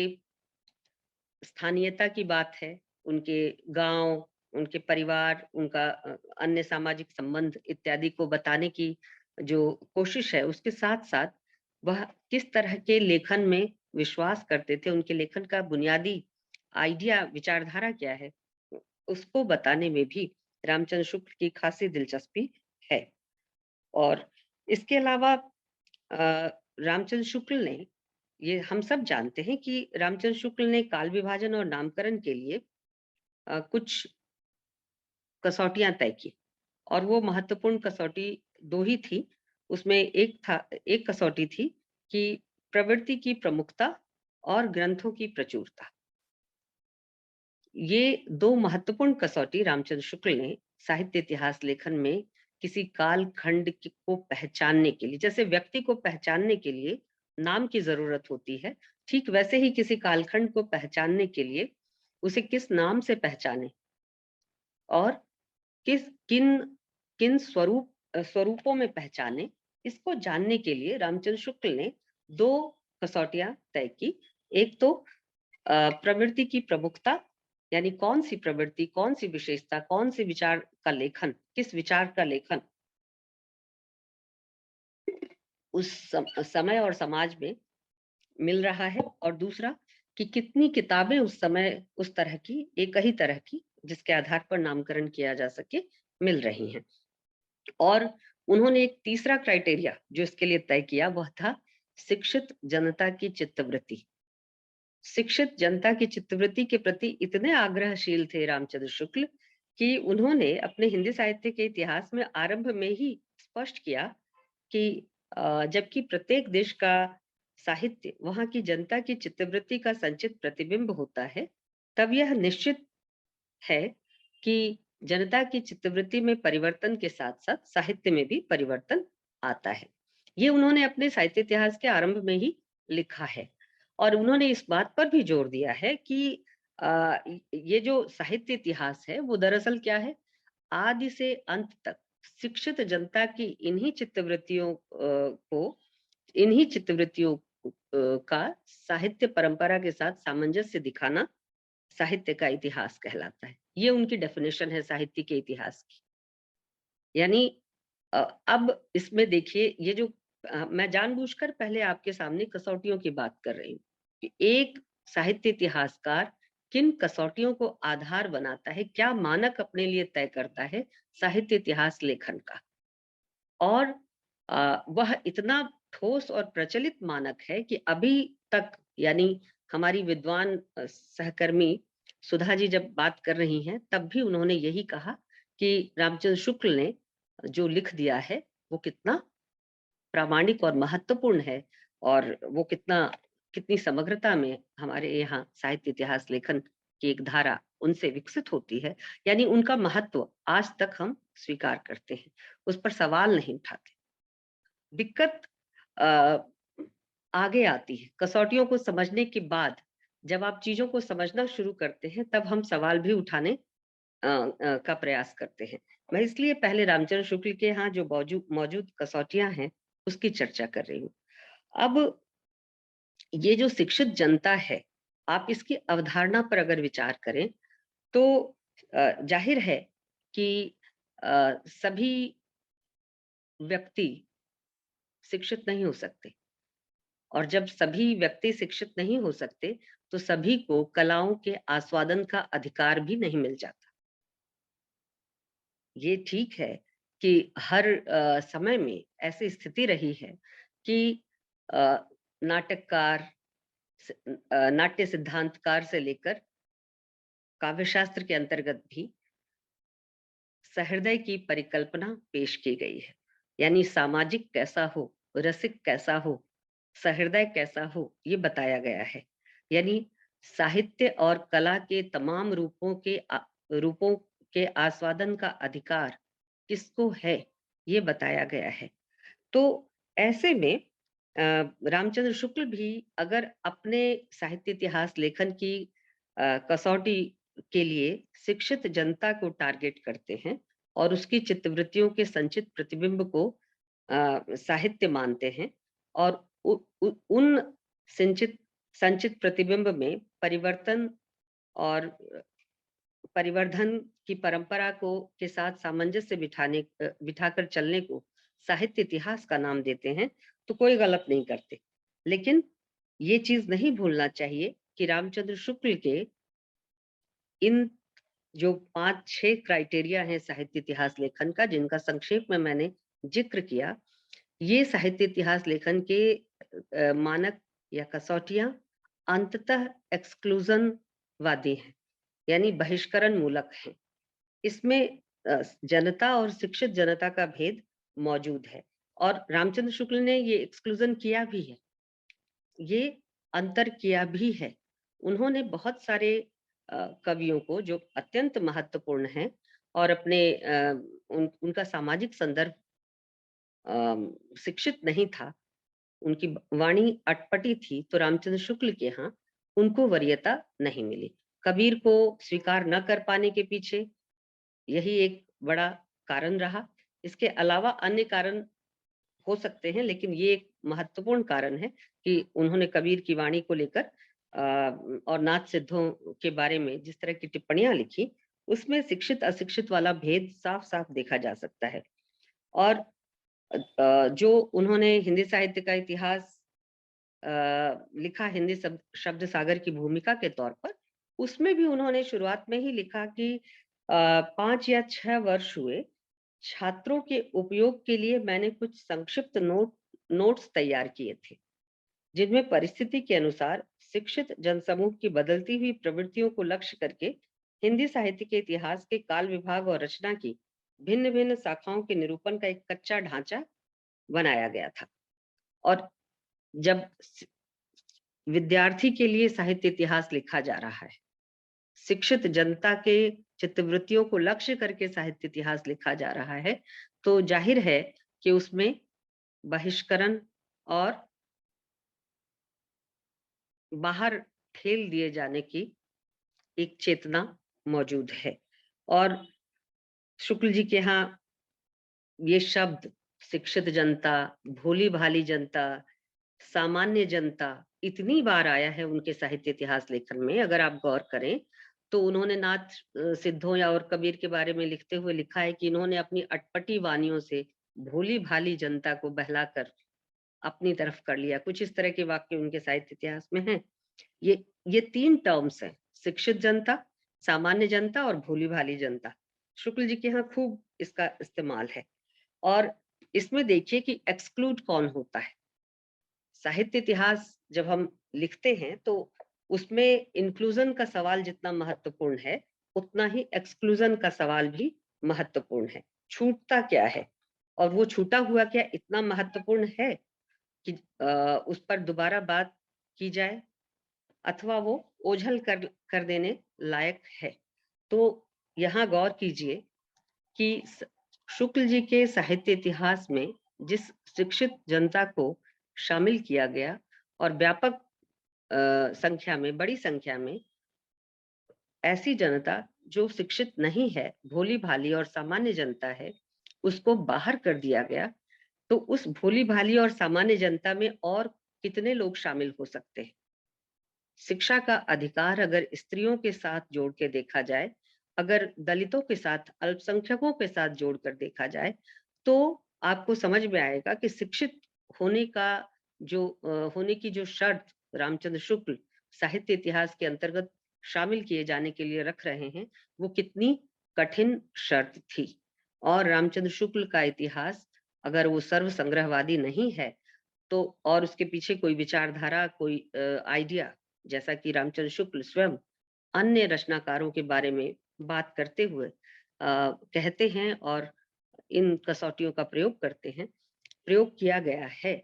स्थानीयता की बात है, उनके गांव, उनके परिवार, उनका अन्य सामाजिक संबंध इत्यादि को बताने की जो कोशिश है, उसके साथ-साथ वह किस तरह के लेखन में विश्वास करते थे, उनके लेखन का बुनियादी आइडिया, विचारधारा क्या है, उसको बताने में भी रामचंद्र शुक्ल की खासी दिलचस्पी है। और इसके अलावा रामचंद्र शुक्ल ने, ये हम सब जानते हैं कि रामचंद्र शुक्ल ने काल विभाजन और नामकरण के लिए कुछ कसौटियां तय की, और वो महत्वपूर्ण कसौटी दो ही थी। उसमें एक कसौटी थी कि प्रवृत्ति की प्रमुखता और ग्रंथों की प्रचुरता। ये दो महत्वपूर्ण कसौटी रामचंद्र शुक्ल ने साहित्य इतिहास लेखन में किसी काल खंड को पहचानने के लिए, जैसे व्यक्ति को पहचानने के लिए नाम की जरूरत होती है, ठीक वैसे ही किसी कालखंड को पहचानने के लिए उसे किस नाम से पहचाने और किस किन किन स्वरूपों में पहचाने, इसको जानने के लिए रामचंद्र शुक्ल ने दो कसौटियां तय की। एक तो प्रवृत्ति की प्रमुखता, यानी कौन सी प्रवृत्ति, कौन सी विशेषता, कौन सी विचार का लेखन, किस विचार का लेखन उस समय और समाज में मिल रहा है, और दूसरा कि कितनी किताबें उस समय उस तरह की, एक ही तरह की, जिसके आधार पर नामकरण किया जा सके, मिल रही हैं। और उन्होंने एक तीसरा क्राइटेरिया जो इसके लिए तय किया, वह था शिक्षित जनता की चित्तवृत्ति। शिक्षित जनता की चित्तवृत्ति के प्रति इतने आग्रहशील थे रामचंद्र शुक्ल कि उन्होंने अपने हिंदी साहित्य के इतिहास में आरंभ में ही स्पष्ट किया कि जबकि प्रत्येक देश का साहित्य वहां की जनता की चित्तवृत्ति का संचित प्रतिबिंब होता है, तब यह निश्चित है कि जनता की चित्तवृत्ति में परिवर्तन के साथ साथ साहित्य में भी परिवर्तन आता है। ये उन्होंने अपने साहित्य इतिहास के आरंभ में ही लिखा है। और उन्होंने इस बात पर भी जोर दिया है कि ये जो साहित्य इतिहास है, वो दरअसल क्या है, आदि से अंत तक शिक्षित जनता की इन्हीं चित्तवृत्तियों का साहित्य परंपरा के साथ सामंजस्य दिखाना साहित्य का इतिहास कहलाता है। ये उनकी डेफिनेशन है साहित्य के इतिहास की। यानी अब इसमें देखिए, ये जो मैं जानबूझकर पहले आपके सामने कसौटियों की बात कर रही हूँ कि एक साहित्य इतिहासकार किन कसौटियों को आधार बनाता है, क्या मानक अपने लिए तय करता है साहित्य इतिहास लेखन का। और वह इतना ठोस और प्रचलित मानक है कि अभी तक, यानी हमारी विद्वान सहकर्मी सुधा जी जब बात कर रही हैं तब भी उन्होंने यही कहा कि रामचंद्र शुक्ल ने जो लिख दिया है वो कितना प्रामाणिक और महत्वपूर्ण है, और वो कितनी समग्रता में हमारे यहाँ साहित्य इतिहास लेखन की एक धारा उनसे विकसित होती है, यानी उनका महत्व आज तक हम स्वीकार करते हैं, उस पर सवाल नहीं उठाते। दिक्कत अ, आगे आती है कसौटियों को समझने के बाद। जब आप चीजों को समझना शुरू करते हैं तब हम सवाल भी उठाने का प्रयास करते हैं। मैं इसलिए पहले रामचंद्र शुक्ल के यहाँ जो मौजूद मौजूद कसौटियां हैं उसकी चर्चा कर रही हूँ। अब ये जो शिक्षित जनता है, आप इसकी अवधारणा पर अगर विचार करें तो जाहिर है कि सभी व्यक्ति शिक्षित नहीं हो सकते, और जब सभी व्यक्ति शिक्षित नहीं हो सकते तो सभी को कलाओं के आस्वादन का अधिकार भी नहीं मिल जाता। ये ठीक है कि हर समय में ऐसी स्थिति रही है कि अ, नाटककार, नाट्य सिद्धांतकार से लेकर काव्य शास्त्र के अंतर्गत भी सहृदय की परिकल्पना पेश की गई है, यानी सामाजिक कैसा हो, रसिक कैसा हो, सहृदय कैसा हो, ये बताया गया है। यानी साहित्य और कला के तमाम रूपों के आस्वादन का अधिकार किसको है, ये बताया गया है। तो ऐसे में रामचंद्र शुक्ल भी अगर अपने साहित्य इतिहास लेखन की कसौटी के लिए शिक्षित जनता को टारगेट करते हैं और उसकी चित्तवृत्तियों के संचित प्रतिबिंब को साहित्य मानते हैं, और उन संचित संचित प्रतिबिंब में परिवर्तन और परिवर्धन की परंपरा को के साथ सामंजस्य बिठाकर चलने को साहित्य इतिहास का नाम देते हैं, तो कोई गलत नहीं करते। लेकिन ये चीज नहीं भूलना चाहिए कि रामचंद्र शुक्ल के इन जो 5-6 क्राइटेरिया हैं साहित्य इतिहास लेखन का, जिनका संक्षेप में मैंने जिक्र किया, ये साहित्य इतिहास लेखन के मानक या कसौटियां अंततः एक्सक्लूजन वादी हैं, यानी बहिष्करण मूलक हैं। इसमें जनता और शिक्षित जनता का भेद मौजूद है, और रामचंद्र शुक्ल ने ये एक्सक्लूजन किया भी है, ये अंतर किया भी है। उन्होंने बहुत सारे कवियों को जो अत्यंत महत्वपूर्ण हैं और अपने उनका सामाजिक संदर्भ शिक्षित नहीं था, उनकी वाणी अटपटी थी, तो रामचंद्र शुक्ल के यहाँ उनको वरीयता नहीं मिली। कबीर को स्वीकार न कर पाने के पीछे यही एक बड़ा कारण रहा। इसके अलावा अन्य कारण हो सकते हैं, लेकिन ये एक महत्वपूर्ण कारण है कि उन्होंने कबीर की वाणी को लेकर और नाथ सिद्धों के बारे में जिस तरह की टिप्पणियां लिखी, उसमें शिक्षित अशिक्षित वाला भेद साफ साफ देखा जा सकता है। और जो उन्होंने हिंदी साहित्य का इतिहास लिखा, हिंदी शब्द सागर की भूमिका के तौर पर, उसमें भी उन्होंने शुरुआत में ही लिखा कि 5 या 6 वर्ष हुए, छात्रों के उपयोग के लिए मैंने कुछ संक्षिप्त नोट्स तैयार किए थे, जिनमें परिस्थिति के अनुसार शिक्षित जनसमूह की बदलती हुई प्रवृत्तियों को लक्ष्य करके हिंदी साहित्य के इतिहास के काल विभाग और रचना की भिन्न भिन्न शाखाओं के निरूपण का एक कच्चा ढांचा बनाया गया था। और जब विद्यार्थी के लिए साहित्य इतिहास लिखा जा रहा है, शिक्षित जनता के चित्तवृत्तियों को लक्ष्य करके साहित्य इतिहास लिखा जा रहा है, तो जाहिर है कि उसमें बहिष्करण और बाहर ठेल दिए जाने की एक चेतना मौजूद है। और शुक्ल जी के यहाँ ये शब्द शिक्षित जनता, भोली भाली जनता, सामान्य जनता इतनी बार आया है उनके साहित्य इतिहास लेखन में। अगर आप गौर करें तो उन्होंने नाथ सिद्धों या और कबीर के बारे में लिखते हुए लिखा है कि इन्होंने अपनी अटपटी वानियों से भोली भाली जनता को बहलाकर अपनी तरफ कर लिया, कुछ इस तरह के वाक्य उनके साहित्य इतिहास में हैं। ये 3 टर्म्स हैं, शिक्षित जनता, सामान्य जनता और भोली-भाली जनता। शुक्ल जी के यहाँ खूब इसका इस्तेमाल है। और इसमें देखिए कि एक्सक्लूड कौन होता है। साहित्य इतिहास जब हम लिखते हैं तो उसमें इंक्लूजन का सवाल जितना महत्वपूर्ण है, उतना ही एक्सक्लूजन का सवाल भी महत्वपूर्ण है। छूटता क्या है और वो छूटा हुआ क्या इतना महत्वपूर्ण है कि उस पर दोबारा बात की जाए, अथवा वो ओझल कर देने लायक है। तो यहाँ गौर कीजिए कि शुक्ल जी के साहित्य इतिहास में जिस शिक्षित जनता को शामिल किया गया और व्यापक संख्या में, बड़ी संख्या में ऐसी जनता जो शिक्षित नहीं है, भोली-भाली और सामान्य जनता है, उसको बाहर कर दिया गया। तो उस भोली-भाली और सामान्य जनता में और कितने लोग शामिल हो सकते हैं? शिक्षा का अधिकार अगर स्त्रियों के साथ जोड़ के देखा जाए, अगर दलितों के साथ, अल्पसंख्यकों के साथ जोड़कर देखा जाए, तो आपको समझ में आएगा कि शिक्षित होने का होने की जो शर्त रामचंद्र शुक्ल साहित्य इतिहास के अंतर्गत शामिल किए जाने के लिए रख रहे हैं, वो कितनी कठिन शर्त थी। और रामचंद्र शुक्ल का इतिहास अगर वो सर्व संग्रहवादी नहीं है, तो और उसके पीछे कोई विचारधारा, कोई आइडिया, जैसा कि रामचंद्र शुक्ल स्वयं अन्य रचनाकारों के बारे में बात करते हुए कहते हैं और इन कसौटियों का प्रयोग करते हैं, प्रयोग किया गया है,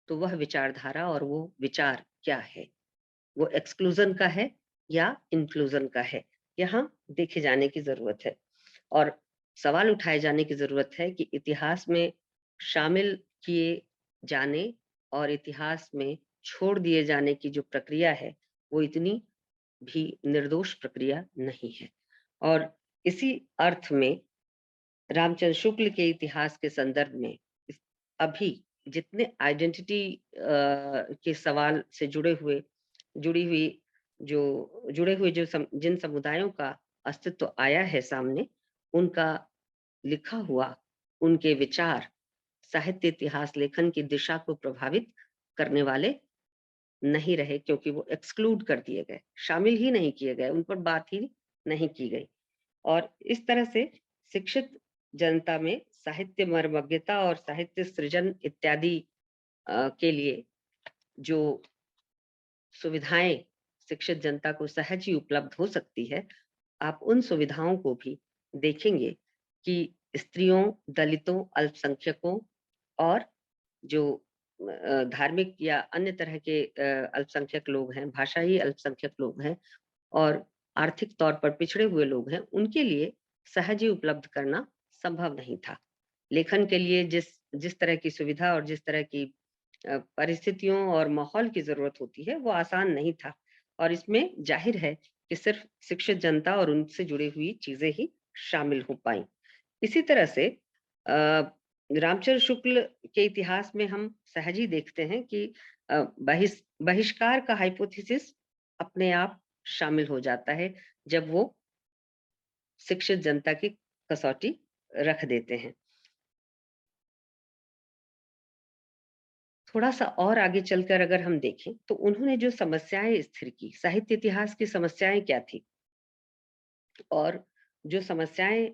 तो वह विचारधारा और वो विचार क्या है? वो एक्सक्लूजन का है या इंक्लूजन का है? यहाँ देखे जाने की ज़रूरत है और सवाल उठाए जाने की ज़रूरत है कि इतिहास में शामिल किए जाने और इतिहास में छोड़ दिए जाने की जो प्रक्रिया है, वो इतनी भी निर्दोष प्रक्रिया नहीं है। और इसी अर्थ में रामचंद्र शुक्ल के इतिहास के संदर्भ में अभी जितने आइडेंटिटी के सवाल से जुड़ी हुई जुड़े हुए जिन समुदायों का अस्तित्व आया है सामने, उनका लिखा हुआ, उनके विचार साहित्य इतिहास लेखन की दिशा को प्रभावित करने वाले नहीं रहे, क्योंकि वो एक्सक्लूड कर दिए गए, शामिल ही नहीं किए गए, उन पर बात ही नहीं की गई। और इस तरह से शिक्षित जनता में साहित्य मर्मज्ञता और साहित्य सृजन इत्यादि के लिए जो सुविधाएं शिक्षित जनता को सहज ही उपलब्ध हो सकती है, आप उन सुविधाओं को भी देखेंगे कि स्त्रियों, दलितों, अल्पसंख्यकों और जो धार्मिक या अन्य तरह के अल्पसंख्यक लोग हैं, भाषाई अल्पसंख्यक लोग हैं और आर्थिक तौर पर पिछड़े हुए लोग हैं, उनके लिए सहज ही उपलब्ध करना संभव नहीं था। लेखन के लिए जिस जिस तरह की सुविधा और जिस तरह की परिस्थितियों और माहौल की ज़रूरत होती है, वो आसान नहीं था और इसमें ज़ाहिर है कि सिर्फ़ शिक्षित जनता और उनसे जुड़ी हुई चीज़ें ही शामिल हो पाईं। इसी तरह से रामचंद्र शुक्ल के इतिहास में हम सहज ही देखते हैं कि बहिष्कार का हाइपोथेसिस अपने आप शामिल हो जाता है, जब वो शिक्षित जनता की कसौटी रख देते हैं। थोड़ा-सा और आगे चलकर अगर हम देखें, तो उन्होंने जो समस्याएँ स्थिर की, साहित्य इतिहास की समस्याएँ क्या थी? और जो समस्याएँ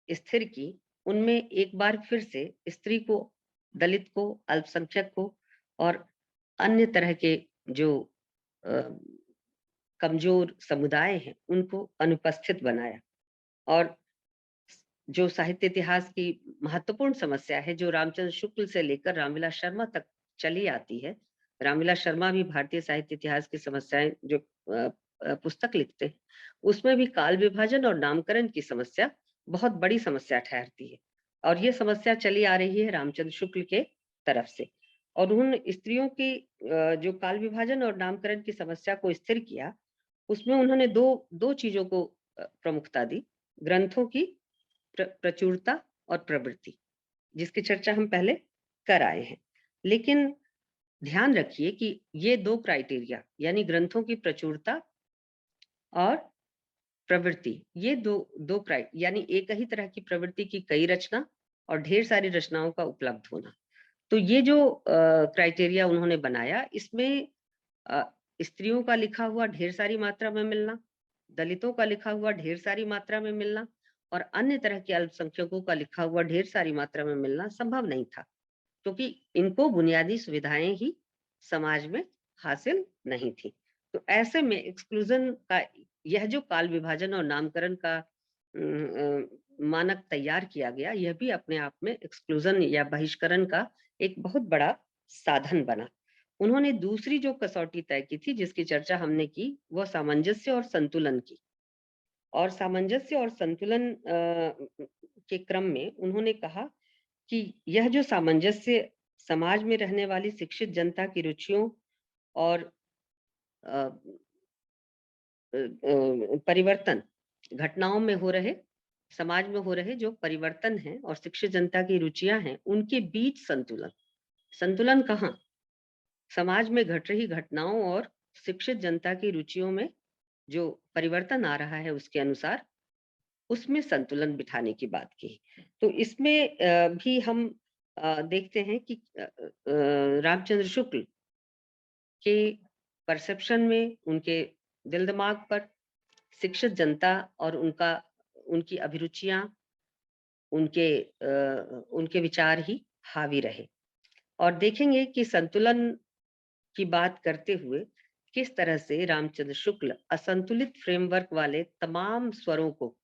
स्थिर की, उनमें एक बार फिर से स्त्री को, दलित को, अल्पसंख्यक को और अन्य तरह के जो अ, कमज़ोर समुदाय हैं, उनको अनुपस्थित बनाया। और जो साहित्य इतिहास की महत्वपूर्ण समस्या है, जो रामचंद्र शुक्ल से लेकर रामविलास शर्मा तक चली आती है। रामविलास शर्मा भी भारतीय साहित्य इतिहास की समस्याएँ जो पुस्तक लिखते हैं, उसमें भी काल विभाजन और नामकरण की समस्या बहुत बड़ी समस्या ठहरती है। और ये समस्या चली आ रही है रामचंद्र शुक्ल के तरफ से। और उन स्त्रियों की जो काल विभाजन और नामकरण की समस्या को स्थिर किया, उसमें उन्होंने 2 चीज़ों को प्रमुखता दी, ग्रंथों की प्रचुरता और प्रवृत्ति, जिसकी चर्चा हम पहले कर आए हैं। लेकिन ध्यान रखिए कि ये 2 क्राइटेरिया यानी ग्रंथों की प्रचुरता और प्रवृत्ति, ये 2 यानी एक ही तरह की प्रवृत्ति की कई रचना और ढेर सारी रचनाओं का उपलब्ध होना। तो ये जो क्राइटेरिया उन्होंने बनाया, इसमें अ, स्त्रियों का लिखा हुआ ढेर सारी मात्रा में मिलना, दलितों का लिखा हुआ ढेर सारी मात्रा में मिलना और अन्य तरह के अल्पसंख्यकों का लिखा हुआ ढेर सारी मात्रा में मिलना संभव नहीं था, क्योंकि इनको बुनियादी सुविधाएं ही समाज में हासिल नहीं थी। तो ऐसे में एक्सक्लूजन का यह जो काल विभाजन और नामकरण का मानक तैयार किया गया, यह भी अपने आप में एक्सक्लूजन या बहिष्करण का एक बहुत बड़ा साधन बना। उन्होंने दूसरी जो कसौटी तय की थी, जिसकी चर्चा हमने की, वह सामंजस्य और संतुलन की। और सामंजस्य और संतुलन के क्रम में उन्होंने कहा कि यह जो सामंजस्य समाज में रहने वाली शिक्षित जनता की रुचियों और अ, परिवर्तन, घटनाओं में हो रहे, समाज में हो रहे जो परिवर्तन हैं और शिक्षित जनता की रुचियां हैं, उनके बीच संतुलन। संतुलन कहाँ? समाज में घट रही घटनाओं और शिक्षित जनता की रुचियों में जो परिवर्तन आ रहा है उसके अनुसार, उसमें संतुलन बिठाने की बात की। तो इसमें भी हम देखते हैं कि रामचंद्र शुक्ल के परसेप्शन में, उनके दिल दिमाग पर शिक्षित जनता और उनकी अभिरुचियां, उनके विचार ही हावी रहे। और देखेंगे कि संतुलन की बात करते हुए किस तरह से रामचंद्र शुक्ल असंतुलित फ्रेमवर्क वाले तमाम स्वरों को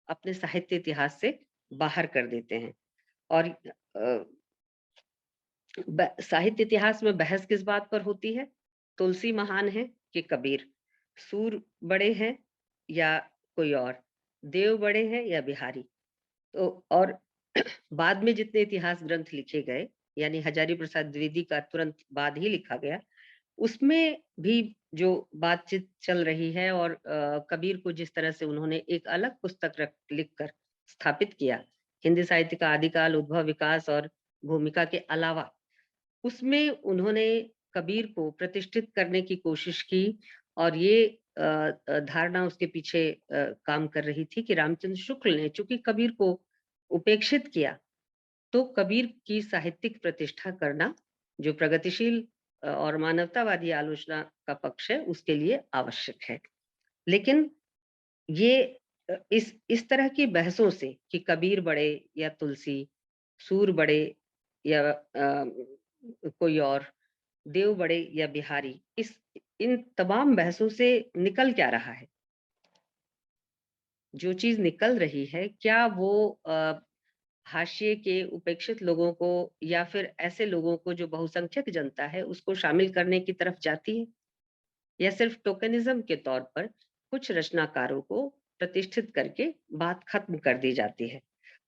अपने साहित्य इतिहास से बाहर कर देते हैं। और साहित्य इतिहास में बहस किस बात पर होती है? तुलसी महान है कि कबीर, सूर बड़े हैं या कोई और, देव बड़े हैं या बिहारी। तो और बाद में जितने इतिहास ग्रंथ लिखे गए, यानी हजारी प्रसाद द्विवेदी का तुरंत बाद ही लिखा गया, उसमें भी जो बातचीत चल रही है और कबीर को जिस तरह से उन्होंने एक अलग पुस्तक लिखकर स्थापित किया, हिंदी साहित्य का आदिकाल, उद्भव, विकास और भूमिका के अलावा, उसमें उन्होंने कबीर को प्रतिष्ठित करने की कोशिश की। और ये धारणा उसके पीछे काम कर रही थी कि रामचंद्र शुक्ल ने चूंकि कबीर को उपेक्षित किया, तो कबीर की साहित्यिक प्रतिष्ठा करना, जो प्रगतिशील और मानवतावादी आलोचना का पक्ष है, उसके लिए आवश्यक है। लेकिन ये इस तरह की बहसों से कि कबीर बड़े या तुलसी, सूर बड़े या कोई और, देव बड़े या बिहारी, इन तमाम बहसों से निकल क्या रहा है? जो चीज निकल रही है, क्या वो हाशिए के उपेक्षित लोगों को या फिर ऐसे लोगों को जो बहुसंख्यक जनता है उसको शामिल करने की तरफ जाती है, या सिर्फ टोकनिज्म के तौर पर कुछ रचनाकारों को प्रतिष्ठित करके बात खत्म कर दी जाती है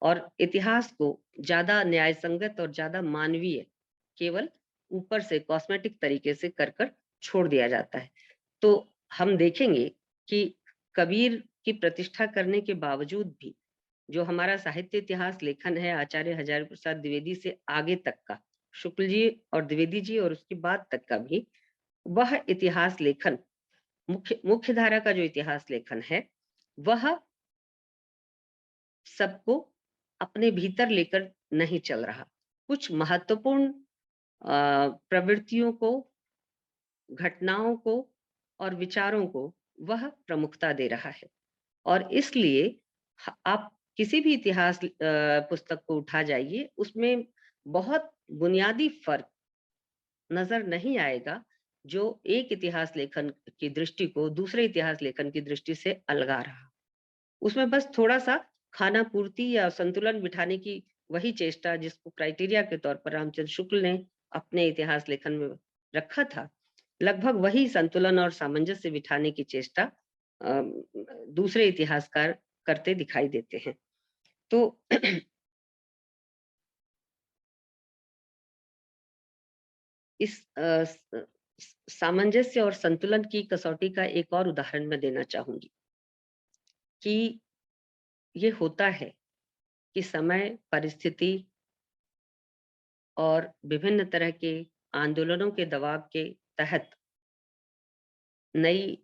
और इतिहास को ज्यादा न्याय संगत और ज्यादा मानवीय केवल ऊपर से कॉस्मेटिक तरीके से कर कर छोड़ दिया जाता है? तो हम देखेंगे कि कबीर की प्रतिष्ठा करने के बावजूद भी जो हमारा साहित्य इतिहास लेखन है, आचार्य हजारी प्रसाद द्विवेदी से आगे तक का, शुक्ल जी और द्विवेदी जी और उसके बाद तक का भी, वह इतिहास लेखन, मुख्य धारा का जो इतिहास लेखन है, वह सबको अपने भीतर लेकर नहीं चल रहा। कुछ महत्वपूर्ण प्रवृत्तियों को, घटनाओं को और विचारों को वह प्रमुखता दे रहा है। और इसलिए आप किसी भी इतिहास पुस्तक को उठा जाइए, उसमें बहुत बुनियादी फर्क नजर नहीं आएगा जो एक इतिहास लेखन की दृष्टि को दूसरे इतिहास लेखन की दृष्टि से अलगा रहा। उसमें बस थोड़ा सा खाना पूर्ति या संतुलन बिठाने की वही चेष्टा जिसको क्राइटेरिया के तौर पर रामचंद्र शुक्ल ने अपने इतिहास लेखन में रखा था, लगभग वही संतुलन और सामंजस्य बिठाने की चेष्टा दूसरे इतिहासकार करते दिखाई देते हैं। तो इस सामंजस्य और संतुलन की कसौटी का एक और उदाहरण मैं देना चाहूंगी कि ये होता है कि समय, परिस्थिति और विभिन्न तरह के आंदोलनों के दबाव के तहत नई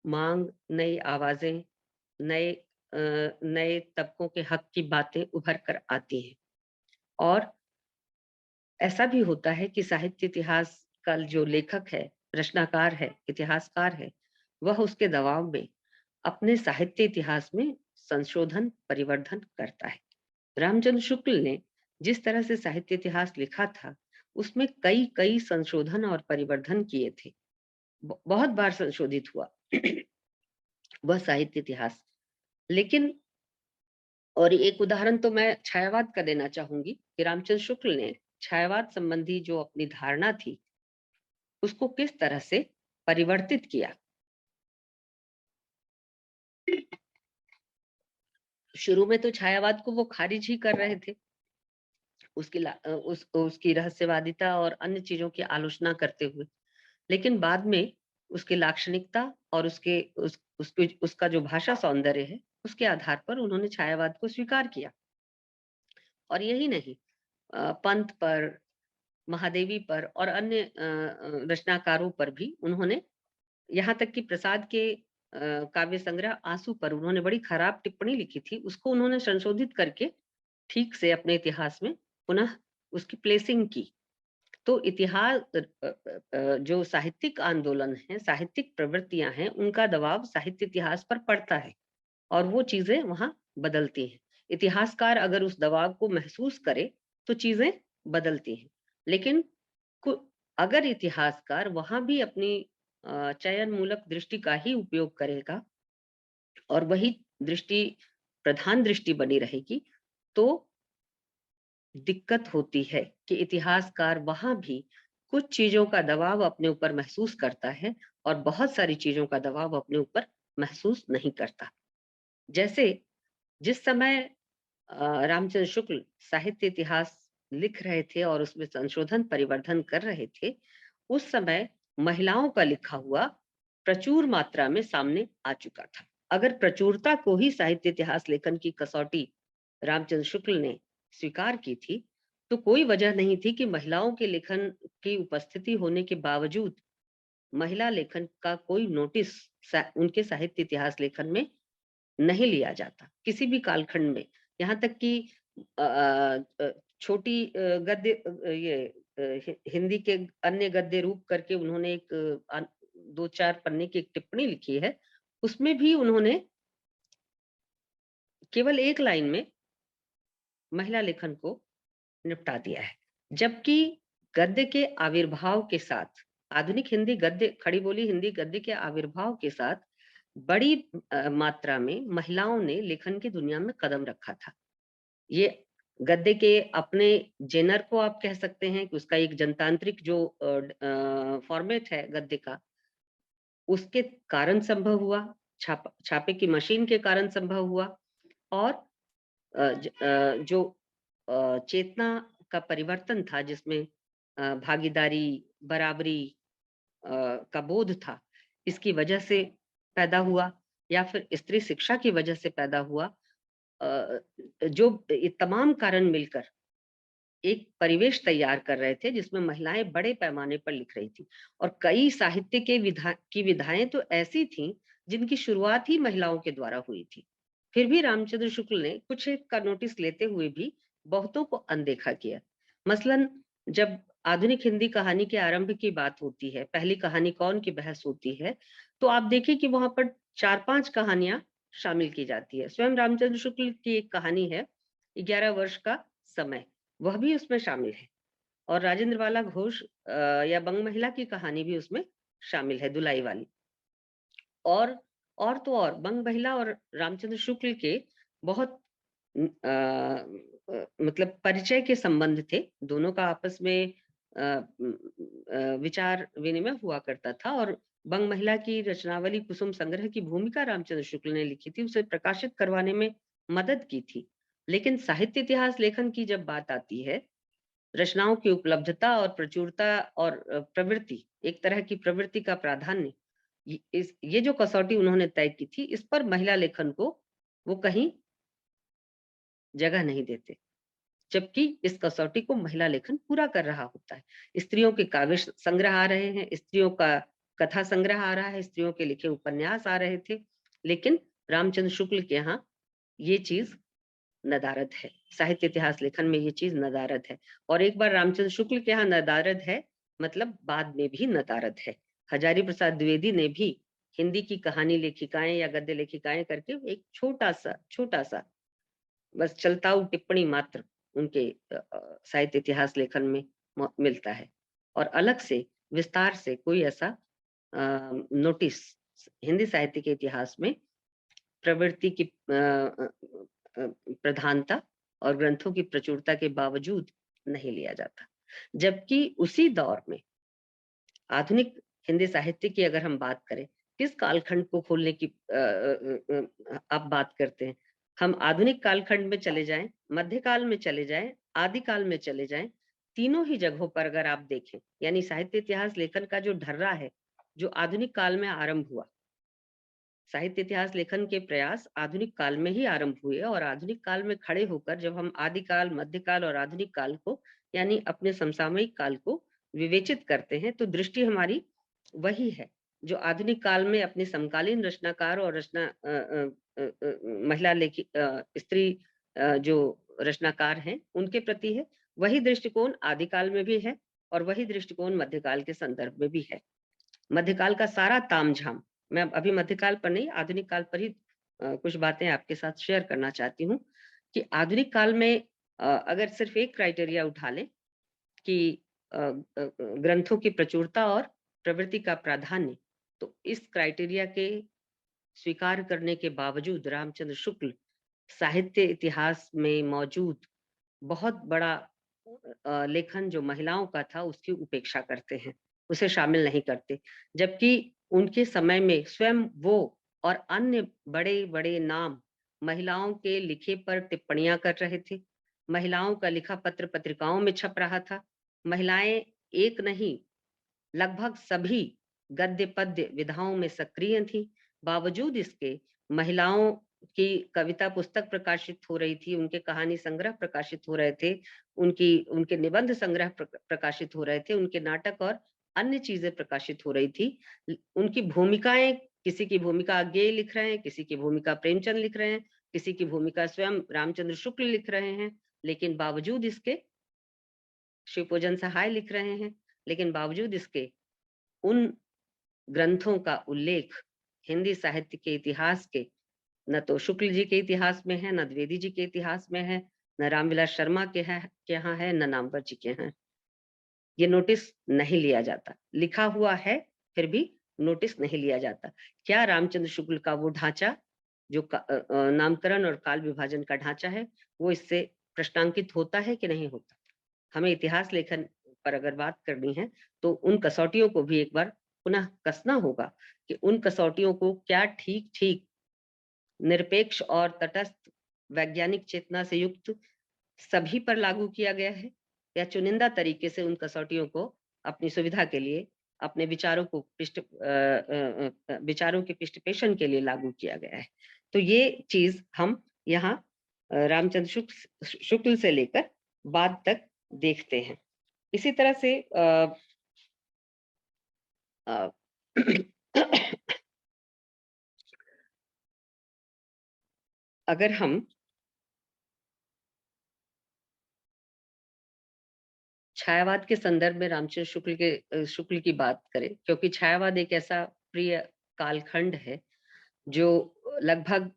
मांग, नई आवाजें, नए तबकों के हक की बातें उभर कर आती हैं और ऐसा भी होता है कि साहित्य इतिहास का जो लेखक है, रचनाकार है, इतिहासकार है, वह उसके दबाव में अपने साहित्य इतिहास में संशोधन, परिवर्धन करता है। रामचंद्र शुक्ल ने जिस तरह से साहित्य इतिहास लिखा था, उसमें कई कई संशोधन और परिवर्धन किए थे। बहुत बार संशोधित हुआ वह साहित्य इतिहास। लेकिन और एक उदाहरण तो मैं छायावाद का देना चाहूंगी कि रामचंद्र शुक्ल ने छायावाद संबंधी जो अपनी धारणा थी, उसको किस तरह से परिवर्तित किया। शुरू में तो छायावाद को वो खारिज ही कर रहे थे, उसकी रहस्यवादिता और अन्य चीजों की आलोचना करते हुए। लेकिन बाद में उसकी लाक्षणिकता और उसका जो भाषा सौंदर्य है, उसके आधार पर उन्होंने छायावाद को स्वीकार किया। और यही नहीं, पंत पर, महादेवी पर और अन्य रचनाकारों पर भी उन्होंने, यहाँ तक कि प्रसाद के काव्य संग्रह आंसू पर उन्होंने बड़ी खराब टिप्पणी लिखी थी, उसको उन्होंने संशोधित करके ठीक से अपने इतिहास में पुनः उसकी प्लेसिंग की। तो इतिहास, जो साहित्यिक आंदोलन है, साहित्यिक प्रवृत्तियां हैं, उनका दबाव साहित्य इतिहास पर पड़ता है और वो चीजें वहां बदलती हैं। इतिहासकार अगर उस दबाव को महसूस करे तो चीजें बदलती हैं। लेकिन अगर इतिहासकार वहां भी अपनी चयन मूलक दृष्टि का ही उपयोग करेगा और वही दृष्टि प्रधान दृष्टि बनी रहेगी, तो दिक्कत होती है कि इतिहासकार वहां भी कुछ चीजों का दबाव अपने ऊपर महसूस करता है और बहुत सारी चीजों का दबाव अपने ऊपर महसूस नहीं करता। जैसे जिस समय रामचंद्र शुक्ल साहित्य इतिहास लिख रहे थे और उसमें संशोधन परिवर्धन कर रहे थे, उस समय महिलाओं का लिखा हुआ प्रचुर मात्रा में सामने आ चुका था। अगर प्रचुरता को ही साहित्य इतिहास लेखन की कसौटी रामचंद्र शुक्ल ने स्वीकार की थी, तो कोई वजह नहीं थी कि महिलाओं के लेखन की उपस्थिति होने के बावजूद महिला लेखन का कोई नोटिस उनके साहित्य इतिहास लेखन में नहीं लिया जाता किसी भी कालखंड में। यहाँ तक कि छोटी गद्य हिंदी के अन्य गद्य रूप करके उन्होंने एक 2-4 पन्ने की एक टिप्पणी लिखी है, उसमें भी उन्होंने केवल एक लाइन में महिला लेखन को निपटा दिया है। जबकि गद्य के आविर्भाव के साथ, आधुनिक हिंदी गद्य, खड़ी बोली हिंदी गद्य के आविर्भाव के साथ बड़ी मात्रा में महिलाओं ने लेखन की दुनिया में कदम रखा था। ये गद्य के अपने जेनर को आप कह सकते हैं कि उसका एक जनतांत्रिक जो फॉर्मेट है गद्य का, उसके कारण संभव हुआ, छापे की मशीन के कारण संभव हुआ। और जो चेतना का परिवर्तन था, जिसमें भागीदारी, बराबरी का बोध था, इसकी वजह से पैदा हुआ, या फिर स्त्री शिक्षा की वजह से पैदा हुआ। जो ये तमाम कारण मिलकर एक परिवेश तैयार कर रहे थे जिसमें महिलाएं बड़े पैमाने पर लिख रही थी। और कई साहित्य के विधाएं तो ऐसी थीं जिनकी शुरुआत ही महिलाओं के द्वारा हुई थी। फिर भी रामचंद्र शुक्ल ने कुछ एक का नोटिस लेते हुए भी बहुतों को अनदेखा किया। मसलन जब आधुनिक हिंदी कहानी के आरंभ की बात होती है, पहली कहानी कौन की बहस होती है, तो आप देखिए कि वहां पर 4-5 कहानियां शामिल की जाती है। स्वयं रामचंद्र शुक्ल की एक कहानी है 11 वर्ष का समय, वह भी उसमें शामिल है। और राजेंद्र बाला घोष या बंग महिला की कहानी भी उसमें शामिल है, दुलाई वाली। और तो और बंग महिला और रामचंद्र शुक्ल के बहुत मतलब परिचय के संबंध थे। दोनों का आपस में विचार विनिमय हुआ करता था। और बंग महिला की रचनावली कुसुम संग्रह की भूमिका रामचंद्र शुक्ल ने लिखी थी, उसे प्रकाशित करवाने में मदद की थी। लेकिन साहित्य इतिहास लेखन की जब बात आती है, रचनाओं की उपलब्धता और प्रचुरता और प्रवृत्ति, एक तरह की प्रवृत्ति का प्राधान्य, ये जो कसौटी उन्होंने तय की थी, इस पर महिला लेखन को वो कहीं जगह नहीं देते, जबकि इस कसौटी को महिला लेखन पूरा कर रहा होता है। स्त्रियों के काव्य संग्रह आ रहे हैं, स्त्रियों का कथा संग्रह आ रहा है, स्त्रियों के लिखे उपन्यास आ रहे थे, लेकिन रामचंद्र शुक्ल के यहाँ ये चीज नदारद है। साहित्य इतिहास लेखन में ये चीज नदारद है। और एक बार रामचंद्र शुक्ल के यहाँ नदारद है, मतलब बाद में भी नदारद है। हजारी प्रसाद द्विवेदी ने भी हिंदी की कहानी लेखिकाएं या गद्य लेखिकाएं करके एक छोटा सा बस चलताऊ टिप्पणी मात्र उनके साहित्य इतिहास लेखन में मिलता है। और अलग से विस्तार से कोई ऐसा नोटिस हिंदी साहित्य के इतिहास में प्रवृत्ति की प्रधानता और ग्रंथों की प्रचुरता के बावजूद नहीं लिया जाता। जबकि उसी दौर में आधुनिक हिंदी साहित्य की अगर हम बात करें, किस कालखंड को खोलने की आप बात करते हैं, हम आधुनिक कालखंड में चले जाएं, मध्यकाल में चले जाएं, आदिकाल में चले जाएं, तीनों ही जगहों पर अगर आप देखें, यानी साहित्य इतिहास लेखन का जो ढर्रा है, जो आधुनिक काल में आरंभ हुआ, साहित्य इतिहास लेखन के प्रयास आधुनिक काल में ही आरंभ हुए। और आधुनिक काल में खड़े होकर जब हम आदिकाल, मध्यकाल और आधुनिक काल को, यानी अपने समसामयिक काल को विवेचित करते हैं, तो दृष्टि हमारी वही है जो आधुनिक काल में अपने समकालीन रचनाकार और महिला लेखी स्त्री जो रचनाकार हैं उनके प्रति है। वही दृष्टिकोण आदिकाल में भी है और वही दृष्टिकोण मध्यकाल के संदर्भ में भी है। मध्यकाल का सारा तामझाम, मैं अभी मध्यकाल पर नहीं, आधुनिक काल पर ही कुछ बातें आपके साथ शेयर करना चाहती हूँ कि आधुनिक काल में अगर सिर्फ एक क्राइटेरिया उठा लें कि ग्रंथों की प्रचुरता और प्रवृत्ति का प्राधान्य, तो इस क्राइटेरिया के स्वीकार करने के बावजूद रामचंद्र शुक्ल साहित्य इतिहास में मौजूद बहुत बड़ा लेखन जो महिलाओं का था उसकी उपेक्षा करते हैं, उसे शामिल नहीं करते। जबकि उनके समय में स्वयं वो और अन्य बड़े बड़े नाम महिलाओं के लिखे पर टिप्पणियां कर रहे थे। महिलाओं का लिखा पत्र पत्रिकाओं में छप रहा था। महिलाएं एक नहीं, लगभग सभी गद्य पद्य विधाओं में सक्रिय थी। बावजूद इसके महिलाओं की कविता पुस्तक प्रकाशित हो रही थी, उनके कहानी संग्रह प्रकाशित हो रहे थे, उनके निबंध संग्रह प्रकाशित हो रहे थे, उनके नाटक और अन्य चीजें प्रकाशित हो रही थी। उनकी भूमिकाएं, किसी की भूमिका अज्ञेय लिख रहे हैं, किसी की भूमिका प्रेमचंद लिख रहे हैं, किसी की भूमिका स्वयं रामचंद्र शुक्ल लिख रहे हैं, लेकिन बावजूद इसके शिवपूजन सहाय लिख रहे हैं, लेकिन बावजूद इसके उन ग्रंथों का उल्लेख हिंदी साहित्य के इतिहास के न तो शुक्ल जी के इतिहास में है, न द्विवेदी जी के इतिहास में है, न रामविलास शर्मा के यहाँ है, न नामवर जी के यहाँ। ये नोटिस नहीं लिया जाता। लिखा हुआ है फिर भी नोटिस नहीं लिया जाता। क्या रामचंद्र शुक्ल का वो ढांचा जो नामकरण और काल विभाजन का ढांचा है, वो इससे प्रश्नांकित होता है कि नहीं होता? हमें इतिहास लेखन पर अगर बात करनी है तो उन कसौटियों को भी एक बार पुनः कसना होगा कि उन कसौटियों को क्या ठीक ठीक निरपेक्ष और तटस्थ वैज्ञानिक चेतना से युक्त सभी पर लागू किया गया है, या चुनिंदा तरीके से उन कसौटियों को अपनी सुविधा के लिए, अपने विचारों को विचारों के पृष्ठपेषण के लिए लागू किया गया है। तो ये चीज हम यहाँ रामचंद्र शुक्ल से लेकर बाद तक देखते हैं। इसी तरह से अगर हम छायावाद के संदर्भ में रामचंद्र शुक्ल की बात करें, क्योंकि छायावाद एक ऐसा प्रिय कालखंड है जो लगभग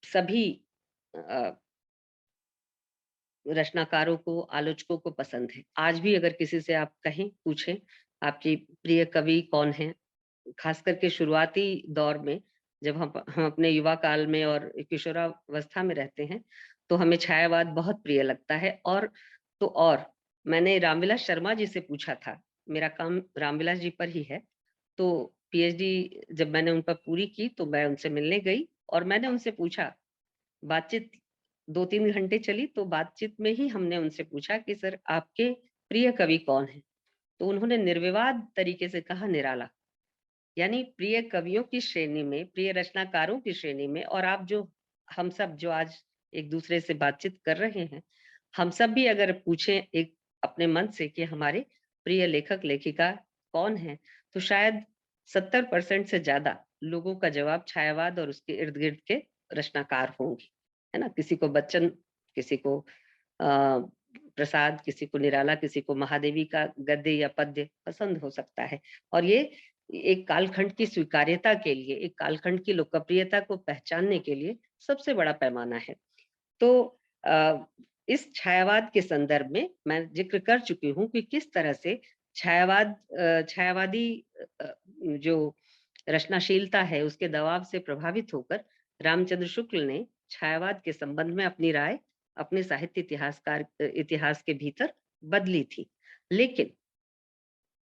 सभी रचनाकारों को, आलोचकों को पसंद है। आज भी अगर किसी से आप कहें, पूछें आपकी प्रिय कवि कौन है, खास करके शुरुआती दौर में जब हम अपने युवा काल में और किशोरावस्था में रहते हैं, तो हमें छायावाद बहुत प्रिय लगता है। और मैंने रामविलास शर्मा जी से पूछा था, मेरा काम रामविलास जी पर ही है, तो पीएचडी जब मैंने उन पर पूरी की तो मैं उनसे मिलने गई और मैंने उनसे पूछा, बातचीत 2-3 घंटे चली, तो बातचीत में ही हमने उनसे पूछा कि सर आपके प्रिय कवि कौन है? तो उन्होंने निर्विवाद तरीके से कहा, निराला। यानी प्रिय कवियों की श्रेणी में, प्रिय रचनाकारों की श्रेणी में, और आप जो, हम सब जो आज एक दूसरे से बातचीत कर रहे हैं, हम सब भी अगर पूछें एक अपने मन से कि हमारे प्रिय लेखक लेखिका कौन है, तो शायद 70% से ज्यादा लोगों का जवाब छायावाद और उसके इर्द गिर्द के रचनाकार होंगे। है ना, किसी को बच्चन, किसी को प्रसाद, किसी को निराला, किसी को महादेवी का गद्य या पद्य पसंद हो सकता है। और ये एक कालखंड की स्वीकार्यता के लिए, एक कालखंड की लोकप्रियता को पहचानने के लिए सबसे बड़ा पैमाना है। तो इस छायावाद के संदर्भ में मैं जिक्र कर चुकी हूँ कि किस तरह से छायावादी जो रचनाशीलता है उसके दबाव से प्रभावित होकर रामचंद्र शुक्ल ने छायावाद के संबंध में अपनी राय अपने साहित्य इतिहास के भीतर बदली थी। लेकिन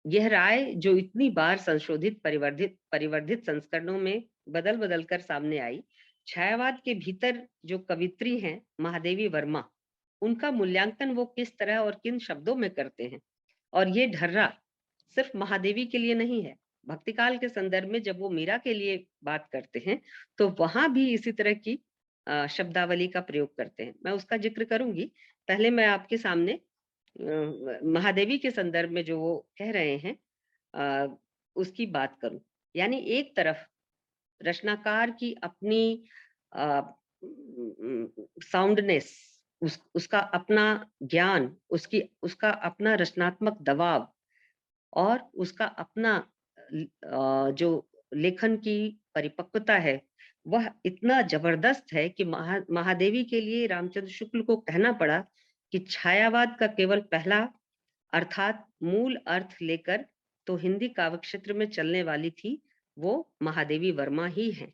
यह राय जो इतनी बार संशोधित, परिवर्धित संस्करणों में बदल बदल कर सामने आई, छायावाद के भीतर जो कवित्री हैं महादेवी वर्मा, उनका मूल्यांकन वो किस तरह और किन शब्दों में करते हैं, और ये ढर्रा सिर्फ महादेवी के लिए नहीं है। भक्तिकाल के संदर्भ में जब वो मीरा के लिए बात करते हैं तो वहां भी इसी तरह की शब्दावली का प्रयोग करते हैं। मैं उसका जिक्र करूंगी। पहले मैं आपके सामने महादेवी के संदर्भ में जो वो कह रहे हैं उसकी बात करूं। यानी एक तरफ रचनाकार की अपनी साउंडनेस, उसका अपना ज्ञान, उसका अपना रचनात्मक दबाव और उसका अपना जो लेखन की परिपक्वता है वह इतना जबरदस्त है कि महादेवी के लिए रामचंद्र शुक्ल को कहना पड़ा कि छायावाद का केवल पहला अर्थात मूल अर्थ लेकर तो हिंदी काव्य क्षेत्र में चलने वाली थी वो महादेवी वर्मा ही है।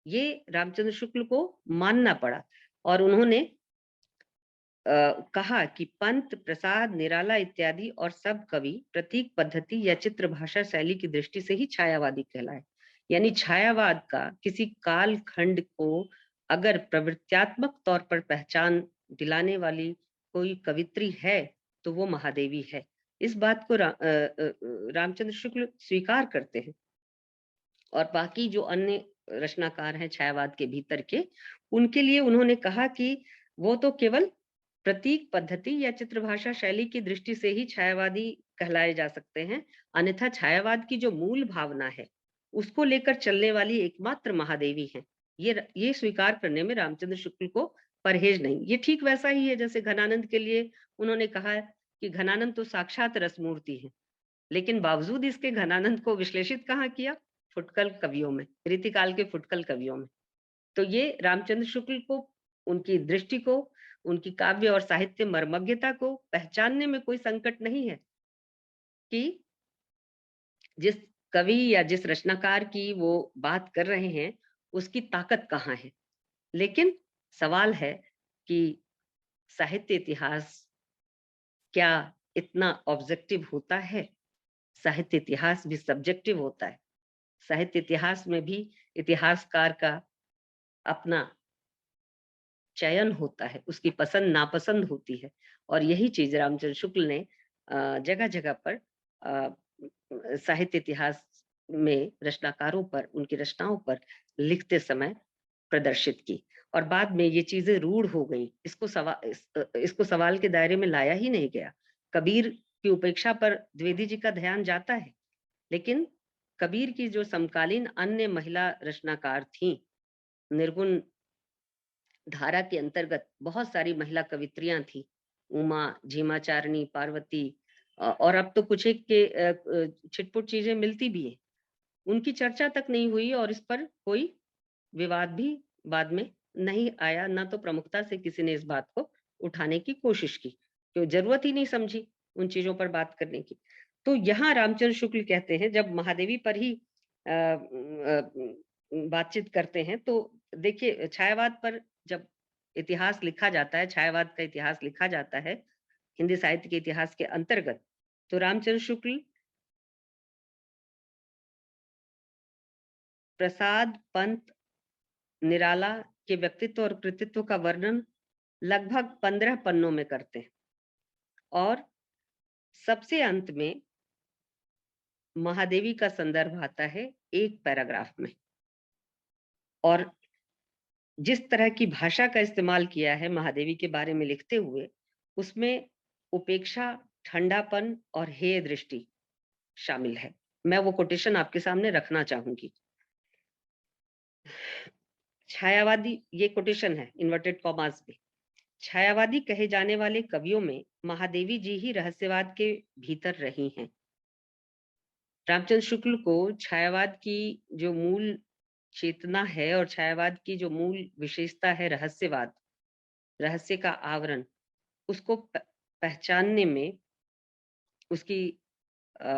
ये रामचंद्र शुक्ल को मानना पड़ा और उन्होंने कहा कि पंत, प्रसाद, निराला इत्यादि और सब कवि प्रतीक पद्धति या चित्र भाषा शैली की दृष्टि से ही छायावादी कहलाए। यानी छायावाद का किसी काल खंड को अगर प्रवृत्त्यात्मक तौर पर पहचान दिलाने वाली कोई कवित्री है तो वो महादेवी है। इस बात को रामचंद्र शुक्ल स्वीकार करते हैं। और बाकी जो अन्य रचनाकार हैं छायावाद के भीतर के, उनके लिए उन्होंने कहा कि वो तो केवल प्रतीक पद्धति या चित्रभाषा शैली की दृष्टि से ही छायावादी कहलाए जा सकते हैं, अन्यथा छायावाद की जो मूल भावना है उसको लेकर चलने वाली एकमात्र महादेवी है। ये स्वीकार करने में रामचंद्र शुक्ल को परहेज नहीं। ये ठीक वैसा ही है जैसे घनानंद के लिए उन्होंने कहा कि घनानंद तो साक्षात रसमूर्ति है, लेकिन बावजूद इसके घनानंद को विश्लेषित कहाँ किया? फुटकल कवियों में, रीतिकाल के फुटकल कवियों में। तो ये रामचंद्र शुक्ल को, उनकी दृष्टि को, उनकी काव्य और साहित्य मर्मज्ञता को पहचानने में कोई संकट नहीं है कि जिस कवि या जिस रचनाकार की वो बात कर रहे हैं उसकी ताकत कहाँ है। लेकिन सवाल है कि साहित्य इतिहास क्या इतना ऑब्जेक्टिव होता है? साहित्य इतिहास भी सब्जेक्टिव होता है। साहित्य इतिहास में भी इतिहासकार का अपना चयन होता है, उसकी पसंद नापसंद होती है। और यही चीज रामचंद्र शुक्ल ने जगह जगह पर साहित्य इतिहास में रचनाकारों पर, उनकी रचनाओं पर लिखते समय प्रदर्शित की। और बाद में ये चीजें रूढ़ हो गई, इसको सवाल के दायरे में लाया ही नहीं गया। कबीर की उपेक्षा पर द्विवेदी जी का ध्यान जाता है, लेकिन कबीर की जो समकालीन अन्य महिला रचनाकार थीं, निर्गुण धारा के अंतर्गत बहुत सारी महिला कवित्रियां थी, उमा, झीमाचारणी, पार्वती, और अब तो कुछ एक के छिटपुट चीजें मिलती भी है। उनकी चर्चा तक नहीं हुई और इस पर कोई विवाद भी बाद में नहीं आया, ना तो प्रमुखता से किसी ने इस बात को उठाने की कोशिश की, क्यों जरूरत ही नहीं समझी उन चीजों पर बात करने की। तो यहाँ रामचंद्र शुक्ल कहते हैं, जब महादेवी पर ही बातचीत करते हैं, तो देखिए छायावाद पर जब इतिहास लिखा जाता है, छायावाद का इतिहास लिखा जाता है हिंदी साहित्य के इतिहास के अंतर्गत, तो रामचंद्र शुक्ल प्रसाद, पंत, निराला के व्यक्तित्व और कृतित्व का वर्णन लगभग 15 पन्नों में करते हैं और सबसे अंत में महादेवी का संदर्भ आता है एक पैराग्राफ में। और जिस तरह की भाषा का इस्तेमाल किया है महादेवी के बारे में लिखते हुए, उसमें उपेक्षा, ठंडापन और हेय दृष्टि शामिल है। मैं वो कोटेशन आपके सामने रखना चाहूंगी। छायावादी, ये कोटेशन है इन्वर्टेड कॉमास में, छायावादी कहे जाने वाले कवियों में महादेवी जी ही रहस्यवाद के भीतर रही हैं। रामचंद्र शुक्ल को छायावाद की जो मूल चेतना है और छायावाद की जो मूल विशेषता है रहस्यवाद, रहस्य का आवरण, उसको पहचानने में उसकी अ,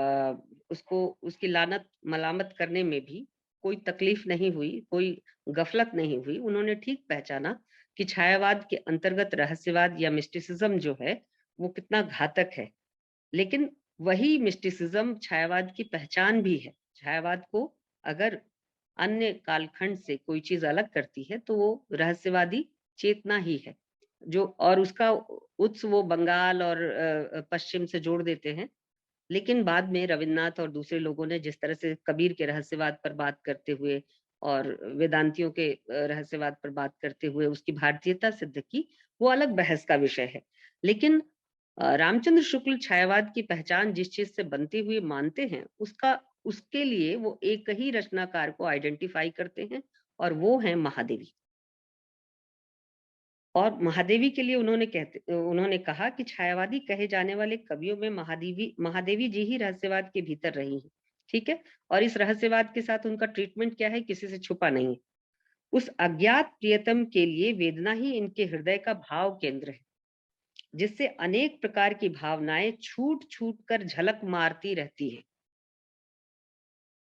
उसको उसकी लानत मलामत करने में भी कोई तकलीफ नहीं हुई, कोई गफलत नहीं हुई। उन्होंने ठीक पहचाना कि छायावाद के अंतर्गत रहस्यवाद या मिस्टिसिज्म जो है वो कितना घातक है। लेकिन वही मिस्टिसिज्म छायावाद की पहचान भी है। छायावाद को अगर अन्य कालखंड से कोई चीज अलग करती है तो वो रहस्यवादी चेतना ही है, जो और उसका उत्स वो बंगाल और पश्चिम से जोड़ देते हैं। लेकिन बाद में रविन्द्रनाथ और दूसरे लोगों ने जिस तरह से कबीर के रहस्यवाद पर बात करते हुए और वेदांतियों के रहस्यवाद पर बात करते हुए उसकी भारतीयता सिद्ध की, वो अलग बहस का विषय है। लेकिन रामचंद्र शुक्ल छायावाद की पहचान जिस चीज से बनती हुई मानते हैं, उसके लिए वो एक ही रचनाकार को आइडेंटिफाई करते हैं और वो है महादेवी। और महादेवी के लिए उन्होंने कहा कि छायावादी कहे जाने वाले कवियों में महादेवी जी ही रहस्यवाद के भीतर रही हैं। ठीक है। और इस रहस्यवाद के साथ उनका ट्रीटमेंट क्या है, किसी से छुपा नहीं है। उस अज्ञात प्रियतम के लिए वेदना ही इनके हृदय का भाव केंद्र है, जिससे अनेक प्रकार की भावनाएं छूट छूट कर झलक मारती रहती है।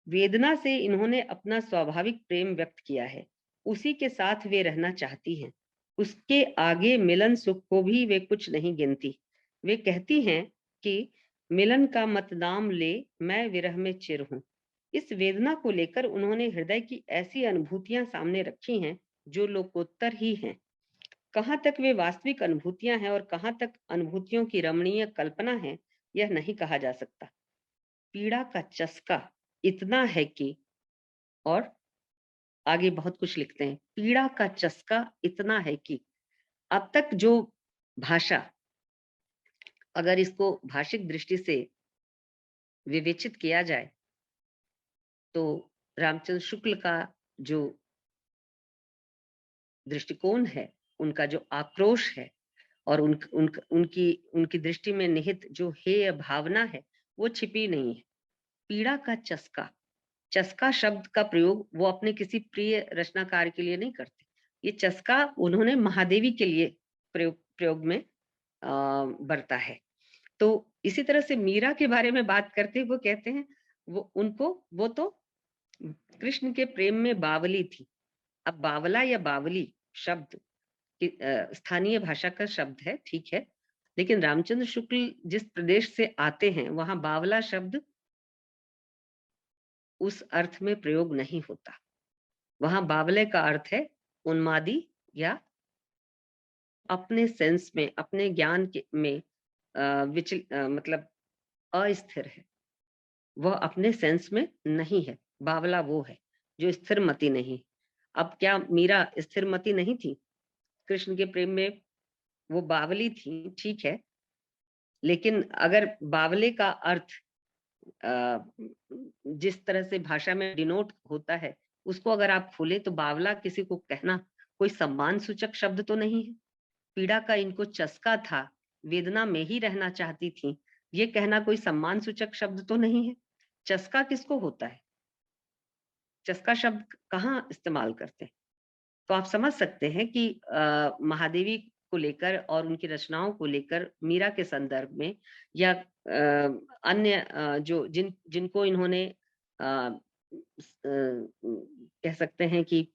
वेदना से इन्होंने अपना स्वाभाविक प्रेम व्यक्त किया है, उसी के साथ वे रहना चाहती हैं। उसके आगे मिलन सुख को भी वे कुछ नहीं गिनती। वे कहती हैं कि मिलन का मत नाम ले, मैं विरह में चिर हूं। इस वेदना को लेकर उन्होंने हृदय की ऐसी अनुभूतियां सामने रखी हैं जो लोकोत्तर ही हैं। कहाँ तक वे वास्तविक अनुभूतियां हैं और कहाँ तक अनुभूतियों की रमणीय कल्पना है, यह नहीं कहा जा सकता। पीड़ा का चस्का इतना है कि, और आगे बहुत कुछ लिखते हैं, पीड़ा का चस्का इतना है कि अब तक जो भाषा, अगर इसको भाषिक दृष्टि से विवेचित किया जाए तो रामचंद्र शुक्ल का जो दृष्टिकोण है, उनका जो आक्रोश है और उनकी दृष्टि में निहित जो हेय भावना है, वो छिपी नहीं है। पीड़ा का चस्का, चस्का शब्द का प्रयोग वो अपने किसी प्रिय रचनाकार के लिए नहीं करते। ये चस्का उन्होंने महादेवी के लिए प्रयोग में बरता है। तो इसी तरह से मीरा के बारे में बात करते वो कहते हैं, वो तो कृष्ण के प्रेम में बावली थी। अब बावला या बावली शब्द स्थानीय भाषा का शब्द है, ठीक है। लेकिन रामचंद्र शुक्ल जिस प्रदेश से आते हैं वहां बावला शब्द उस अर्थ में प्रयोग नहीं होता। वहां बावले का अर्थ है उन्मादी या अपने सेंस में, अपने ज्ञान में मतलब अस्थिर है। वह अपने सेंस में नहीं है। बावला वो है जो स्थिरमती नहीं। अब क्या मीरा स्थिरमती नहीं थी? कृष्ण के प्रेम में वो बावली थी, ठीक है। लेकिन अगर बावले का अर्थ जिस तरह से भाषा में डिनोट होता है, उसको अगर आप खोलें तो बावला किसी को कहना कोई सम्मान सूचक शब्द तो नहीं है। पीड़ा का इनको चस्का था, वेदना में ही रहना चाहती थी, ये कहना कोई सम्मान सूचक शब्द तो नहीं है। चस्का किसको होता है? चस्का शब्द कहाँ इस्तेमाल करते हैं? तो आप समझ सकते हैं कि महादेवी को लेकर और उनकी रचनाओं को लेकर मीरा के संदर्भ में या अन्य जो जिनको इन्होंने कह सकते हैं कि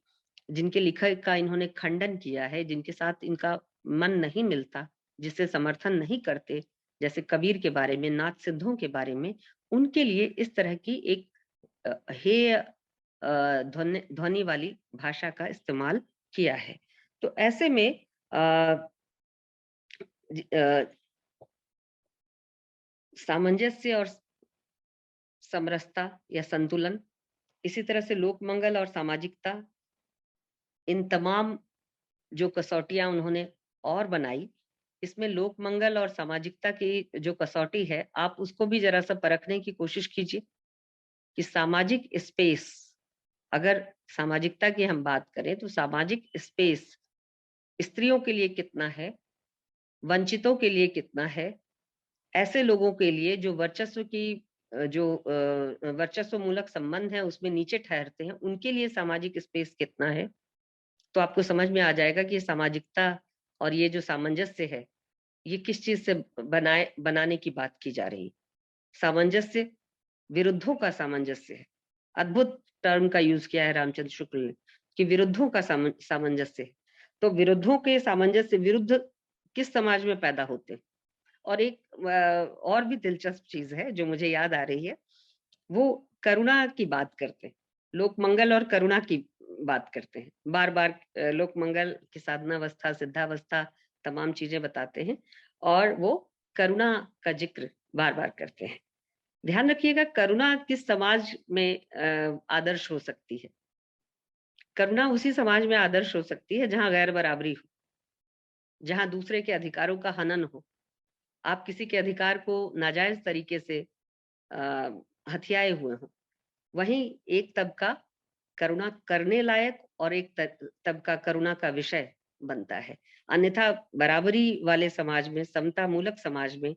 जिनके लिखे का इन्होंने खंडन किया है, जिनके साथ इनका मन नहीं मिलता, जिसे समर्थन नहीं करते, जैसे कबीर के बारे में, नाथ सिद्धों के बारे में, उनके लिए इस तरह की एक हेय ध्वनि वाली भाषा का इस्तेमाल किया है। तो ऐसे में सामंजस्य और समरसता या संतुलन, इसी तरह से लोक मंगल और सामाजिकता, इन तमाम जो कसौटियां उन्होंने और बनाई, इसमें लोक मंगल और सामाजिकता की जो कसौटी है, आप उसको भी जरा सा परखने की कोशिश कीजिए कि सामाजिक स्पेस अगर सामाजिकता की हम बात करें तो सामाजिक स्पेस स्त्रियों के लिए कितना है, वंचितों के लिए कितना है, ऐसे लोगों के लिए जो वर्चस्व की वर्चस्व मूलक संबंध है उसमें नीचे ठहरते हैं, उनके लिए सामाजिक स्पेस कितना है, तो आपको समझ में आ जाएगा कि सामाजिकता और ये जो सामंजस्य है, ये किस चीज से बनाने की बात की जा रही है। सामंजस्य विरुद्धों का सामंजस्य है। अद्भुत टर्म का यूज किया है रामचंद्र शुक्ल ने कि विरुद्धों का सामंजस्य है। तो विरुद्धों के सामंजस्य विरुद्ध किस समाज में पैदा होते हैं। और एक और भी दिलचस्प चीज है जो मुझे याद आ रही है, वो करुणा की बात करते हैं, लोक मंगल और करुणा की बात करते हैं। बार बार लोक मंगल की साधनावस्था, सिद्धावस्था, तमाम चीजें बताते हैं और वो करुणा का जिक्र बार बार करते हैं। ध्यान रखिएगा, करुणा किस समाज में आदर्श हो सकती है। करुणा उसी समाज में आदर्श हो सकती है जहां गैर बराबरी हो, जहां दूसरे के अधिकारों का हनन हो, आप किसी के अधिकार को नाजायज तरीके से हथियाए हुए हो। वहीं एक तबका करुणा करने लायक और एक तबका करुणा का विषय बनता है। अन्यथा बराबरी वाले समाज में, समता मूलक समाज में,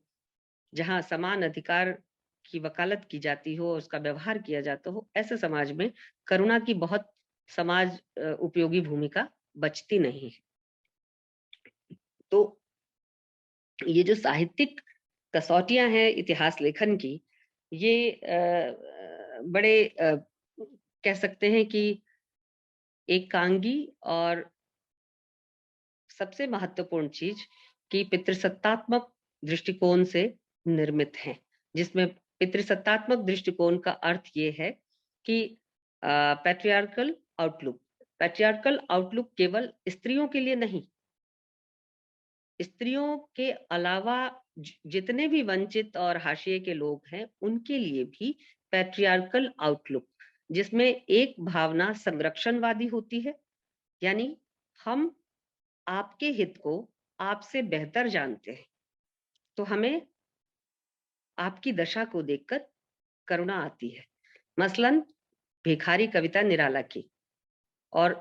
जहां समान अधिकार की वकालत की जाती हो, उसका व्यवहार किया जाता हो, ऐसे समाज में करुणा की बहुत समाज उपयोगी भूमिका बचती नहीं है। तो ये जो साहित्यिक कसौटियां हैं इतिहास लेखन की, ये बड़े कह सकते हैं कि एकांगी और सबसे महत्वपूर्ण चीज कि पितृसत्तात्मक दृष्टिकोण से निर्मित है, जिसमें पितृसत्तात्मक दृष्टिकोण का अर्थ ये है कि पैट्रियार्कल आउटलुक, पैट्रियार्कल आउटलुक केवल स्त्रियों के लिए नहीं, स्त्रियों के अलावा जितने भी वंचित और हाशिए के लोग हैं उनके लिए भी पैट्रियार्कल आउटलुक, जिसमें एक भावना संरक्षणवादी होती है, यानी हम आपके हित को आपसे बेहतर जानते हैं, तो हमें आपकी दशा को देखकर करुणा आती है। मसलन भिखारी कविता निराला की, और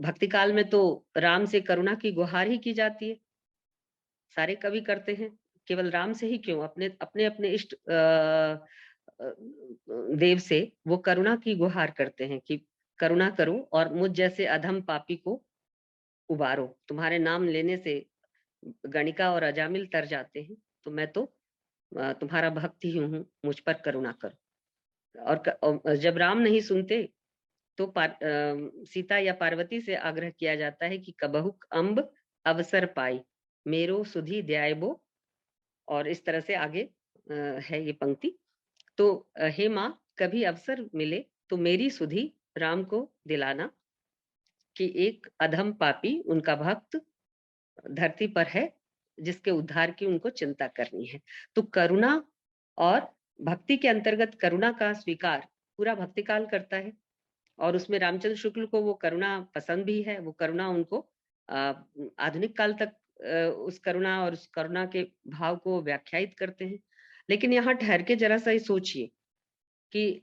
भक्ति काल में तो राम से करुणा की गुहार ही की जाती है, सारे कवि करते हैं। केवल राम से ही क्यों, अपने अपने अपने इष्ट देव से वो करुणा की गुहार करते हैं कि करुणा करो और मुझ जैसे अधम पापी को उबारो। तुम्हारे नाम लेने से गणिका और अजामिल तर जाते हैं, तो मैं तो तुम्हारा भक्त ही हूँ, मुझ पर करुणा करो। और जब राम नहीं सुनते तो सीता या पार्वती से आग्रह किया जाता है कि कबहुक अम्ब अवसर पाई मेरो सुधी ध्यायबो, और इस तरह से आगे है ये पंक्ति। तो हे माँ, कभी अवसर मिले तो मेरी सुधी राम को दिलाना कि एक अधम पापी उनका भक्त धरती पर है जिसके उद्धार की उनको चिंता करनी है। तो करुणा और भक्ति के अंतर्गत करुणा का स्वीकार पूरा भक्ति काल करता है, और उसमें रामचंद्र शुक्ल को वो करुणा पसंद भी है। वो करुणा उनको आधुनिक काल तक उस करुणा और उस करुणा के भाव को व्याख्यायित करते हैं। लेकिन यहाँ ठहर के जरा सा सोचिए कि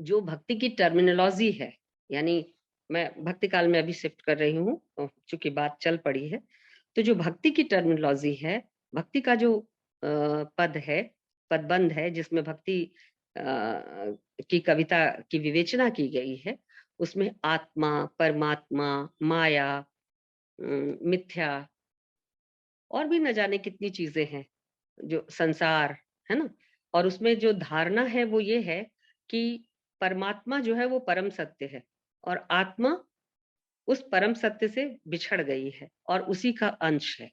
जो भक्ति की टर्मिनोलॉजी है, यानी मैं भक्ति काल में अभी शिफ्ट कर रही हूँ चूंकि बात चल पड़ी है, तो जो भक्ति की टर्मिनोलॉजी है, भक्ति का जो पद है, पदबंध है जिसमें भक्ति की कविता की विवेचना की गई है, उसमें आत्मा, परमात्मा, माया, मिथ्या और भी न जाने कितनी चीजें हैं, जो संसार है ना। और उसमें जो धारणा है वो ये है कि परमात्मा जो है वो परम सत्य है और आत्मा उस परम सत्य से बिछड़ गई है और उसी का अंश है।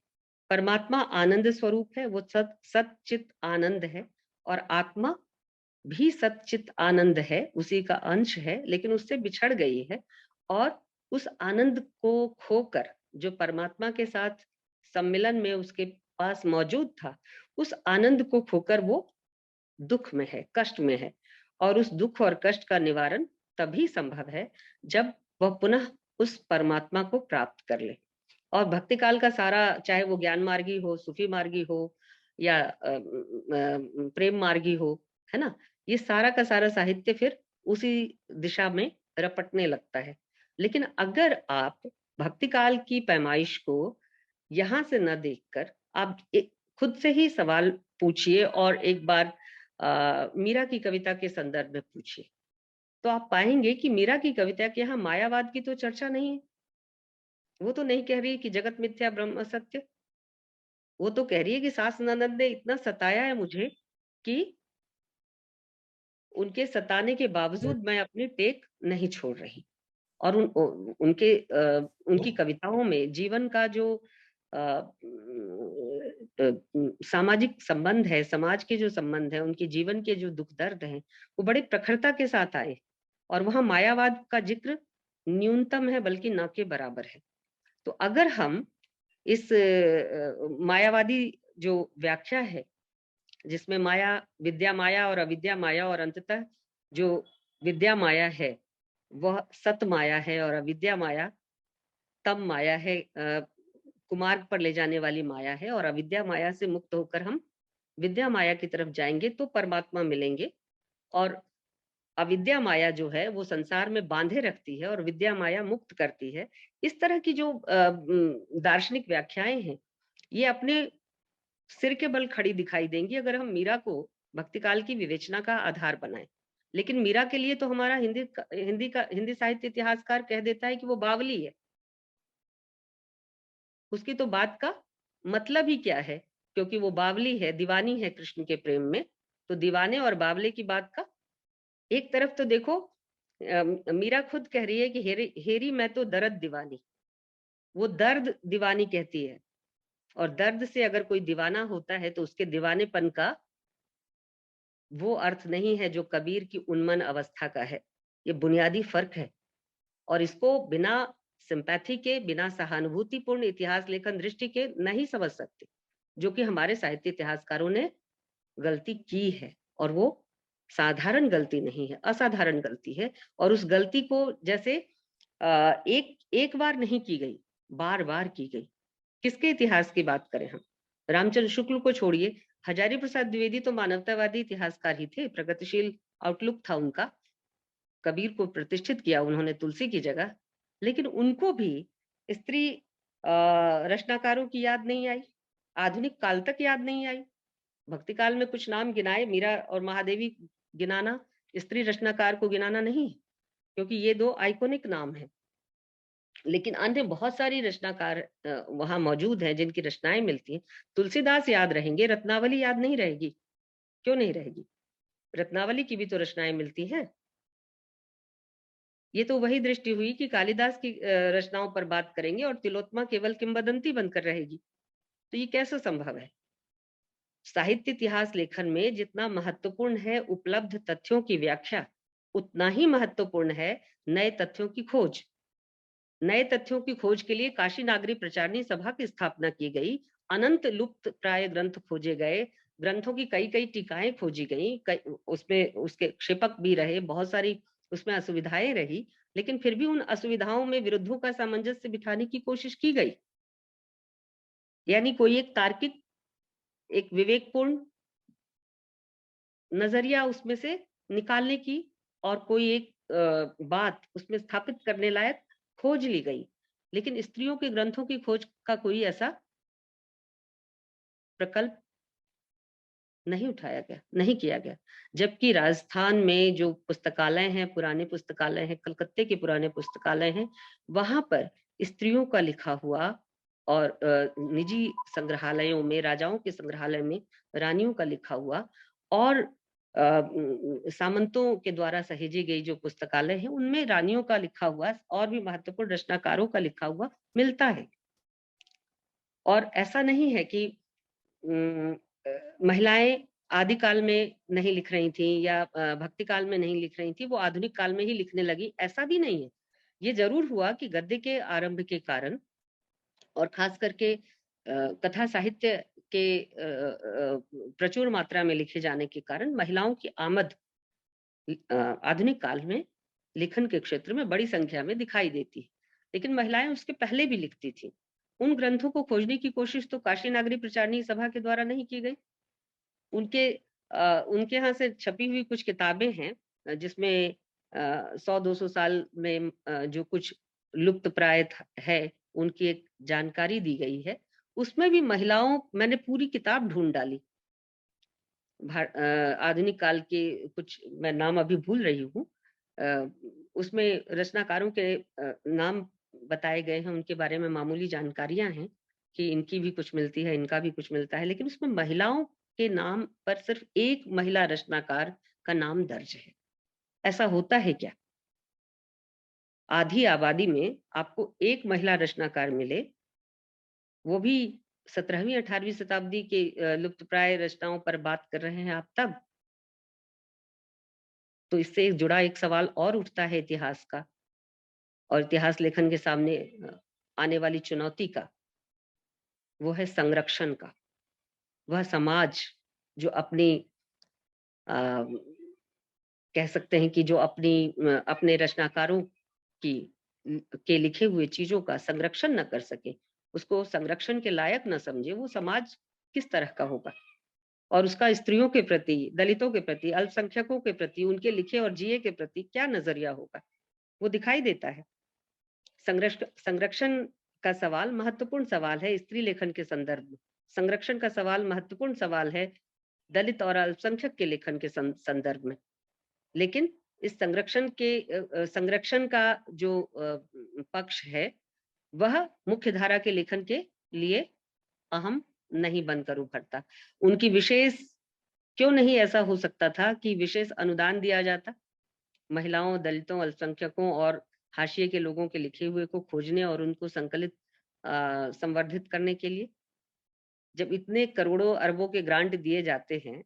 परमात्मा आनंद स्वरूप है, वो सच्चित आनंद है, और आत्मा भी सच्चित आनंद है, उसी का अंश है, लेकिन उससे बिछड़ गई है। और उस आनंद को खोकर जो परमात्मा के साथ सम्मिलन में उसके पास मौजूद था, उस आनंद को खोकर वो दुख में है, कष्ट में है। और उस दुख और कष्ट का निवारण तभी संभव है जब वह पुनः उस परमात्मा को प्राप्त कर ले। और भक्ति काल का सारा, चाहे वो ज्ञान मार्गी हो, सूफी मार्गी हो, या प्रेम मार्गी हो, है ना, ये सारा का सारा साहित्य फिर उसी दिशा में रपटने लगता है। लेकिन अगर आप भक्ति काल की पैमाइश को यहाँ से न देखकर आप खुद से ही सवाल पूछिए और एक बार मीरा की कविता के संदर्भ में पूछिए, तो आप पाएंगे कि मीरा की कविता के यहाँ मायावाद की तो चर्चा नहीं है। वो तो नहीं कह रही कि जगत मिथ्या ब्रह्म सत्य, वो तो कह रही है कि सास ननद ने इतना सताया है मुझे कि उनके सताने के बावजूद मैं अपनी टेक नहीं छोड़ रही। और उनकी कविताओं में जीवन का जो सामाजिक संबंध है, समाज के जो संबंध है, उनके जीवन के जो दुख दर्द हैं, वो बड़े प्रखरता के साथ आए। और वहां मायावाद का जिक्र न्यूनतम है, बल्कि न के बराबर है। तो अगर हम इस मायावादी जो व्याख्या है, जिसमें माया, विद्या माया और अविद्या माया, और अंततः जो विद्या माया है वह सत माया है और अविद्या माया तम माया है, कुमार्ग पर ले जाने वाली माया है। और अविद्या माया से मुक्त होकर हम विद्या माया की तरफ जाएंगे तो परमात्मा मिलेंगे। और अविद्या माया जो है वो संसार में बांधे रखती है और विद्या माया मुक्त करती है। इस तरह की जो दार्शनिक व्याख्याएं हैं, ये अपने सिर के बल खड़ी दिखाई देंगी अगर हम मीरा को भक्ति काल की विवेचना का आधार बनाएं। लेकिन मीरा के लिए तो हमारा हिंदी साहित्य इतिहासकार कह देता है कि वो बावली है। उसकी तो बात का मतलब ही क्या है, क्योंकि वो बावली है, दीवानी है कृष्ण के प्रेम में। तो दीवाने और बावले की बात का एक तरफ तो देखो, मीरा खुद कह रही है कि हेरी हेरी मैं तो दर्द दीवानी, वो दर्द दीवानी कहती है। और दर्द से अगर कोई दीवाना होता है तो उसके दीवानेपन का वो अर्थ नहीं है जो कबीर की उन्मन अवस्था का है। ये बुनियादी फर्क है और इसको बिना सिंपैथी के, बिना सहानुभूतिपूर्ण इतिहास लेखन दृष्टि के नहीं समझ सकते, जो कि हमारे साहित्य इतिहासकारों ने गलती की है। और वो साधारण गलती नहीं है, असाधारण गलती है। और उस गलती को जैसे एक एक बार नहीं की गई, बार बार की गई। किसके इतिहास की बात करें हम? रामचंद्र शुक्ल को छोड़िए, हजारी प्रसाद द्विवेदी तो मानवतावादी इतिहासकार ही थे, प्रगतिशील आउटलुक था उनका। कबीर को प्रतिष्ठित किया उन्होंने तुलसी की जगह, लेकिन उनको भी स्त्री रचनाकारों की याद नहीं आई, आधुनिक काल तक याद नहीं आई। भक्ति काल में कुछ नाम गिनाए, मीरा और महादेवी गिनाना, स्त्री रचनाकार को गिनाना नहीं, क्योंकि ये दो आइकॉनिक नाम है। लेकिन अन्य बहुत सारी रचनाकार वहां मौजूद हैं जिनकी रचनाएं मिलती हैं। तुलसीदास याद रहेंगे, रत्नावली याद नहीं रहेगी। क्यों नहीं रहेगी? रत्नावली की भी तो रचनाएं मिलती हैं। ये तो वही दृष्टि हुई कि कालिदास की रचनाओं पर बात करेंगे और तिलोत्तमा केवल किंवदंती बनकर रहेगी। तो ये कैसे संभव है? साहित्य इतिहास लेखन में जितना महत्वपूर्ण है उपलब्ध तथ्यों की व्याख्या, उतना ही महत्वपूर्ण है नए तथ्यों की खोज। नए तथ्यों की खोज के लिए काशी नागरी प्रचारणी सभा की स्थापना की गई, अनंत लुप्त प्राय ग्रंथ खोजे गए, ग्रंथों की कई कई टीकाएं खोजी गई, उसमें उसके क्षेपक भी रहे, बहुत सारी उसमें असुविधाएं रही, लेकिन फिर भी उन असुविधाओं में विरुद्धों का सामंजस्य बिठाने की कोशिश की गई। यानी कोई एक तार्किक, एक विवेकपूर्ण नजरिया उसमें से निकालने की और कोई एक बात उसमें स्थापित करने लायक खोज ली गई। लेकिन स्त्रियों के ग्रंथों की खोज का कोई ऐसा प्रकल्प नहीं उठाया गया, नहीं किया गया। जबकि राजस्थान में जो पुस्तकालय हैं, पुराने पुस्तकालय हैं, कलकत्ते के पुराने पुस्तकालय हैं, वहां पर स्त्रियों का लिखा हुआ और निजी संग्रहालयों में, राजाओं के संग्रहालय में रानियों का लिखा हुआ और सामंतों के द्वारा सहेजी गई जो पुस्तकालय है, उनमें रानियों का लिखा हुआ और भी महत्वपूर्ण रचनाकारों का लिखा हुआ मिलता है। और ऐसा नहीं है कि महिलाएं आदिकाल में नहीं लिख रही थी या भक्ति काल में नहीं लिख रही थी, वो आधुनिक काल में ही लिखने लगी, ऐसा भी नहीं है। ये जरूर हुआ कि गद्य के आरंभ के कारण और खास करके कथा साहित्य के प्रचुर मात्रा में लिखे जाने के कारण महिलाओं की आमद आधुनिक काल में लेखन के क्षेत्र में बड़ी संख्या में दिखाई देती है। लेकिन महिलाएं उसके पहले भी लिखती थी। उन ग्रंथों को खोजने की कोशिश तो काशी नागरी प्रचारणी सभा के द्वारा नहीं की गई। उनके उनके यहाँ से छपी हुई कुछ किताबें हैं जिसमें 100-200 साल में जो कुछ लुप्त प्राय है उनकी एक जानकारी दी गई है। उसमें भी महिलाओं, मैंने पूरी किताब ढूंढ डाली, आधुनिक काल के कुछ, मैं नाम अभी भूल रही हूँ, उसमें रचनाकारों के नाम बताए गए हैं, उनके बारे में मामूली जानकारियां हैं कि इनकी भी कुछ मिलती है, इनका भी कुछ मिलता है, लेकिन उसमें महिलाओं के नाम पर सिर्फ एक महिला रचनाकार का नाम दर्ज है। ऐसा होता है क्या? आधी आबादी में आपको एक महिला रचनाकार मिले, वो भी 17वीं 18वीं शताब्दी के लुप्तप्राय रचनाओं पर बात कर रहे हैं आप तब। तो इससे जुड़ा एक सवाल और उठता है इतिहास का, और इतिहास लेखन के सामने आने वाली चुनौती का, वो है संरक्षण का। वह समाज जो अपनी कह सकते हैं कि जो अपने रचनाकारों की के लिखे हुए चीजों का संरक्षण न कर सके, उसको संरक्षण के लायक न समझे, वो समाज किस तरह का होगा? और उसका स्त्रियों के प्रति, दलितों के प्रति, अल्पसंख्यकों के प्रति, उनके लिखे और जिए के प्रति क्या नजरिया होगा? वो दिखाई देता है। संरक्षण का सवाल महत्वपूर्ण सवाल है स्त्री लेखन के संदर्भ में। संरक्षण का सवाल महत्वपूर्ण सवाल है दलित और अल्पसंख्यक के लेखन के संदर्भ में। लेकिन इस संरक्षण का जो पक्ष है, वह मुख्य धारा के लेखन के लिए अहम नहीं बनकर उभरता। उनकी विशेष, क्यों नहीं ऐसा हो सकता था कि विशेष अनुदान दिया जाता महिलाओं, दलितों, अल्पसंख्यकों और हाशिए के लोगों के लिखे हुए को खोजने और उनको संकलित संवर्धित करने के लिए? जब इतने करोड़ों अरबों के ग्रांट दिए जाते हैं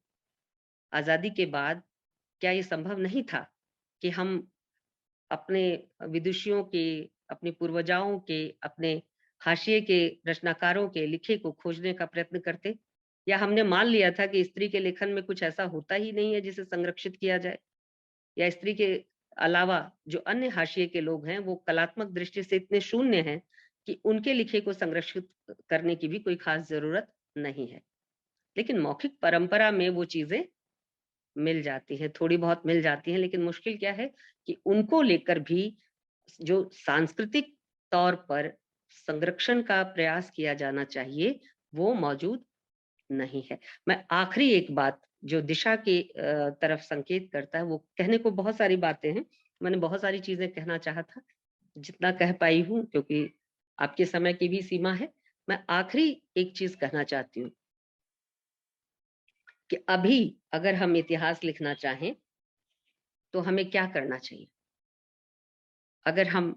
आजादी के बाद, क्या ये संभव नहीं था कि हम अपने विदुषियों के, अपने पूर्वजाओं के, अपने हाशिए के रचनाकारों के लिखे को खोजने का प्रयत्न करते? या हमने मान लिया था कि स्त्री के लेखन में कुछ ऐसा होता ही नहीं है जिसे संरक्षित किया जाए, या स्त्री के अलावा जो अन्य हाशिए के लोग हैं वो कलात्मक दृष्टि से इतने शून्य हैं कि उनके लिखे को संरक्षित करने की भी कोई खास जरूरत नहीं है? लेकिन मौखिक परंपरा में वो चीजें मिल जाती हैं, थोड़ी बहुत मिल जाती हैं, लेकिन मुश्किल क्या है कि उनको लेकर भी जो सांस्कृतिक तौर पर संरक्षण का प्रयास किया जाना चाहिए, वो मौजूद नहीं है। मैं आखिरी एक बात जो दिशा के तरफ संकेत करता है, वो कहने को बहुत सारी बातें हैं, मैंने बहुत सारी चीजें कहना चाहा था, जितना कह पाई हूँ क्योंकि आपके समय की भी सीमा है। मैं आखिरी एक चीज कहना चाहती हूँ कि अभी अगर हम इतिहास लिखना चाहें तो हमें क्या करना चाहिए? अगर हम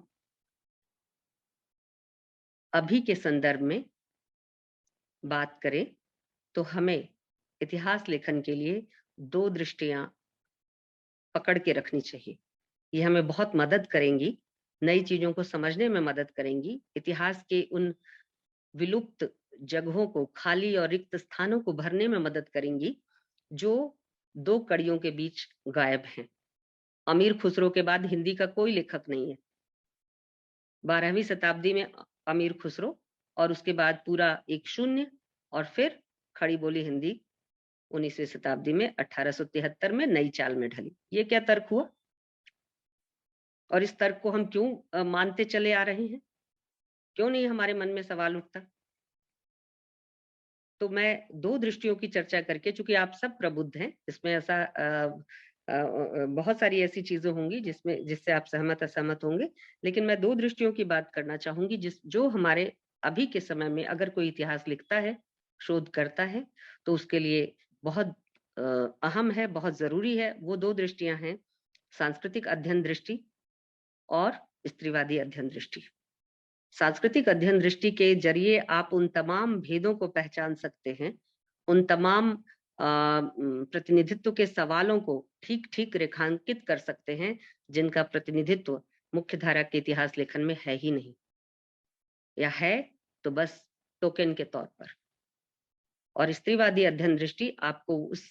अभी के संदर्भ में बात करें तो हमें इतिहास लेखन के लिए दो दृष्टियां पकड़ के रखनी चाहिए। ये हमें बहुत मदद करेंगी, नई चीजों को समझने में मदद करेंगी, इतिहास के उन विलुप्त जगहों को, खाली और रिक्त स्थानों को भरने में मदद करेंगी जो दो कड़ियों के बीच गायब हैं। अमीर खुसरो के बाद हिंदी का कोई लेखक नहीं है। 12वीं शताब्दी में अमीर खुसरो, और उसके बाद पूरा एक शून्य, और फिर खड़ी बोली हिंदी 19वीं शताब्दी में 1873 में नई चाल में ढली। ये क्या तर्क हुआ? और इस तर्क को हम क्यों मानते चले आ रहे हैं? क्यों नहीं हमारे मन में सवाल उठता? तो मैं दो दृष्टियों की चर्चा करके, चूंकि आप सब प्रबुद्ध हैं, इसमें ऐसा बहुत सारी ऐसी चीजें होंगी जिससे आप सहमत असहमत होंगे, लेकिन मैं दो दृष्टियों की बात करना चाहूंगी जो हमारे अभी के समय में अगर कोई इतिहास लिखता है, शोध करता है, तो उसके लिए बहुत अहम है, बहुत जरूरी है। वो दो दृष्टियां हैं, सांस्कृतिक अध्ययन दृष्टि और स्त्रीवादी अध्ययन दृष्टि। सांस्कृतिक अध्ययन दृष्टि के जरिए आप उन तमाम भेदों को पहचान सकते हैं, उन तमाम प्रतिनिधित्व के सवालों को ठीक ठीक रेखांकित कर सकते हैं जिनका प्रतिनिधित्व मुख्य धारा के इतिहास लेखन में है ही नहीं, या है तो बस टोकन के तौर पर। और स्त्रीवादी अध्ययन दृष्टि आपको उस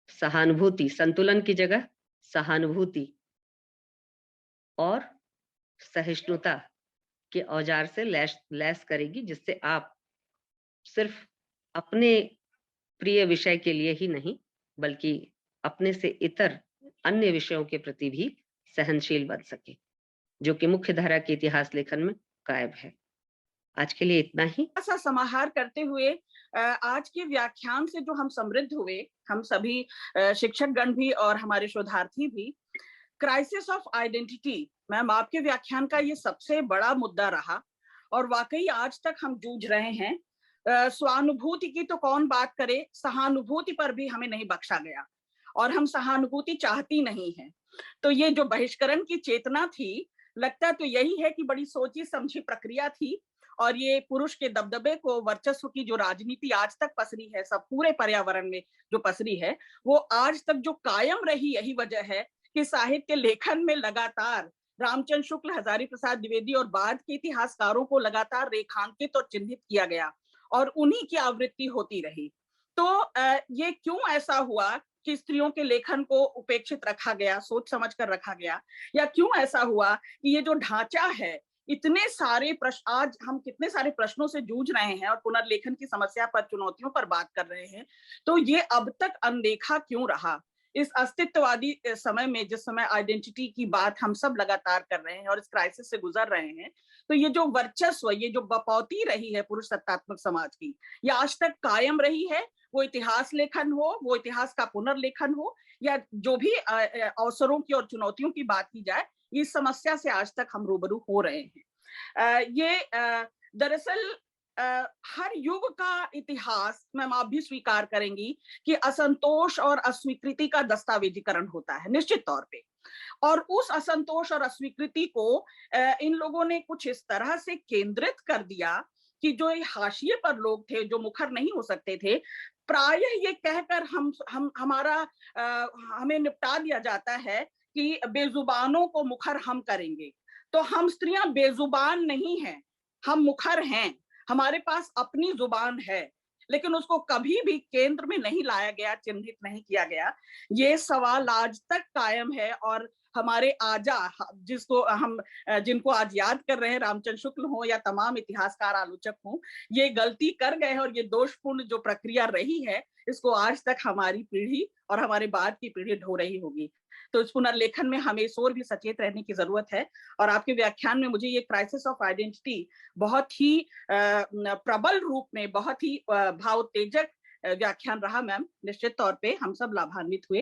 सहानुभूति, संतुलन की जगह सहानुभूति और सहिष्णुता के औजार से लैस करेगी, जिससे आप सिर्फ अपने प्रिय विषय के लिए ही नहीं, बल्कि अपने से इतर अन्य विषयों के प्रति भी सहनशील बन सके, जो कि मुख्य धारा के इतिहास लेखन में गायब है। आज के लिए इतना ही। ऐसा समाहार करते हुए आज के व्याख्यान से जो हम समृद्ध हुए, हम सभी शिक्षकगण भी और हमारे शोधार्थी भी, क्राइसिस ऑफ आइडेंटिटी, मैम आपके व्याख्यान का ये सबसे बड़ा मुद्दा रहा और वाकई आज तक हम जूझ रहे हैं। स्वानुभूति की तो कौन बात करे, सहानुभूति पर भी हमें नहीं बख्शा गया और हम सहानुभूति चाहती नहीं है। तो ये जो बहिष्करण की चेतना थी, लगता तो यही है कि बड़ी सोची समझी प्रक्रिया थी और ये पुरुष के दबदबे को, वर्चस्व की जो राजनीति आज तक पसरी है, सब पूरे पर्यावरण में जो पसरी है, वो आज तक जो कायम रही, यही वजह है कि साहित्य लेखन में लगातार रामचंद्र शुक्ल, हजारी प्रसाद द्विवेदी और बाद के इतिहासकारों को लगातार रेखांकित और चिन्हित किया गया और उन्हीं की आवृत्ति होती रही। तो ये क्यों ऐसा हुआ कि स्त्रियों के लेखन को उपेक्षित रखा गया, सोच समझ कर रखा गया, या क्यों ऐसा हुआ कि ये जो ढांचा है, इतने सारे प्रश्न, आज हम कितने सारे प्रश्नों से जूझ रहे हैं और पुनर्लेखन की समस्या पर, चुनौतियों पर बात कर रहे हैं, तो ये अब तक अनदेखा क्यों रहा? इस अस्तित्ववादी समय में, जिस समय आइडेंटिटी की बात हम सब लगातार कर रहे हैं और इस क्राइसिस से गुजर रहे हैं, तो ये जो वर्चस्व, ये जो बपौती रही है पुरुष सत्तात्मक समाज की, ये आज तक कायम रही है। वो इतिहास लेखन हो, वो इतिहास का पुनर्लेखन हो, या जो भी अवसरों की और चुनौतियों की बात की जाए, इस समस्या से आज तक हम रूबरू हो रहे हैं। ये दरअसल हर युग का इतिहास, मैम आप भी स्वीकार करेंगी, कि असंतोष और अस्वीकृति का दस्तावेजीकरण होता है निश्चित तौर पे। और उस असंतोष और अस्वीकृति को इन लोगों ने कुछ इस तरह से केंद्रित कर दिया कि जो हाशिए पर लोग थे, जो मुखर नहीं हो सकते थे, प्रायः ये कहकर हमें निपटा दिया जाता है कि बेजुबानों को मुखर हम करेंगे। तो हम स्त्रियां बेजुबान नहीं हैं, हम मुखर हैं, हमारे पास अपनी जुबान है, लेकिन उसको कभी भी केंद्र में नहीं लाया गया, चिन्हित नहीं किया गया। ये सवाल आज तक कायम है और हमारे आजा, जिनको आज याद कर रहे हैं, रामचंद्र शुक्ल हो या तमाम इतिहासकार आलोचक हो, ये गलती कर गए हैं और ये दोषपूर्ण जो प्रक्रिया रही है, इसको आज तक हमारी पीढ़ी और हमारे बाद की पीढ़ी ढो रही होगी। तो इस पुनर्लेखन में हमें इस ओर भी सचेत रहने की जरूरत है और आपके व्याख्यान में मुझे ये क्राइसिस ऑफ आइडेंटिटी बहुत ही प्रबल रूप में, बहुत ही भावोत्तेजक व्याख्यान रहा मैम। निश्चित तौर पे हम सब लाभान्वित हुए।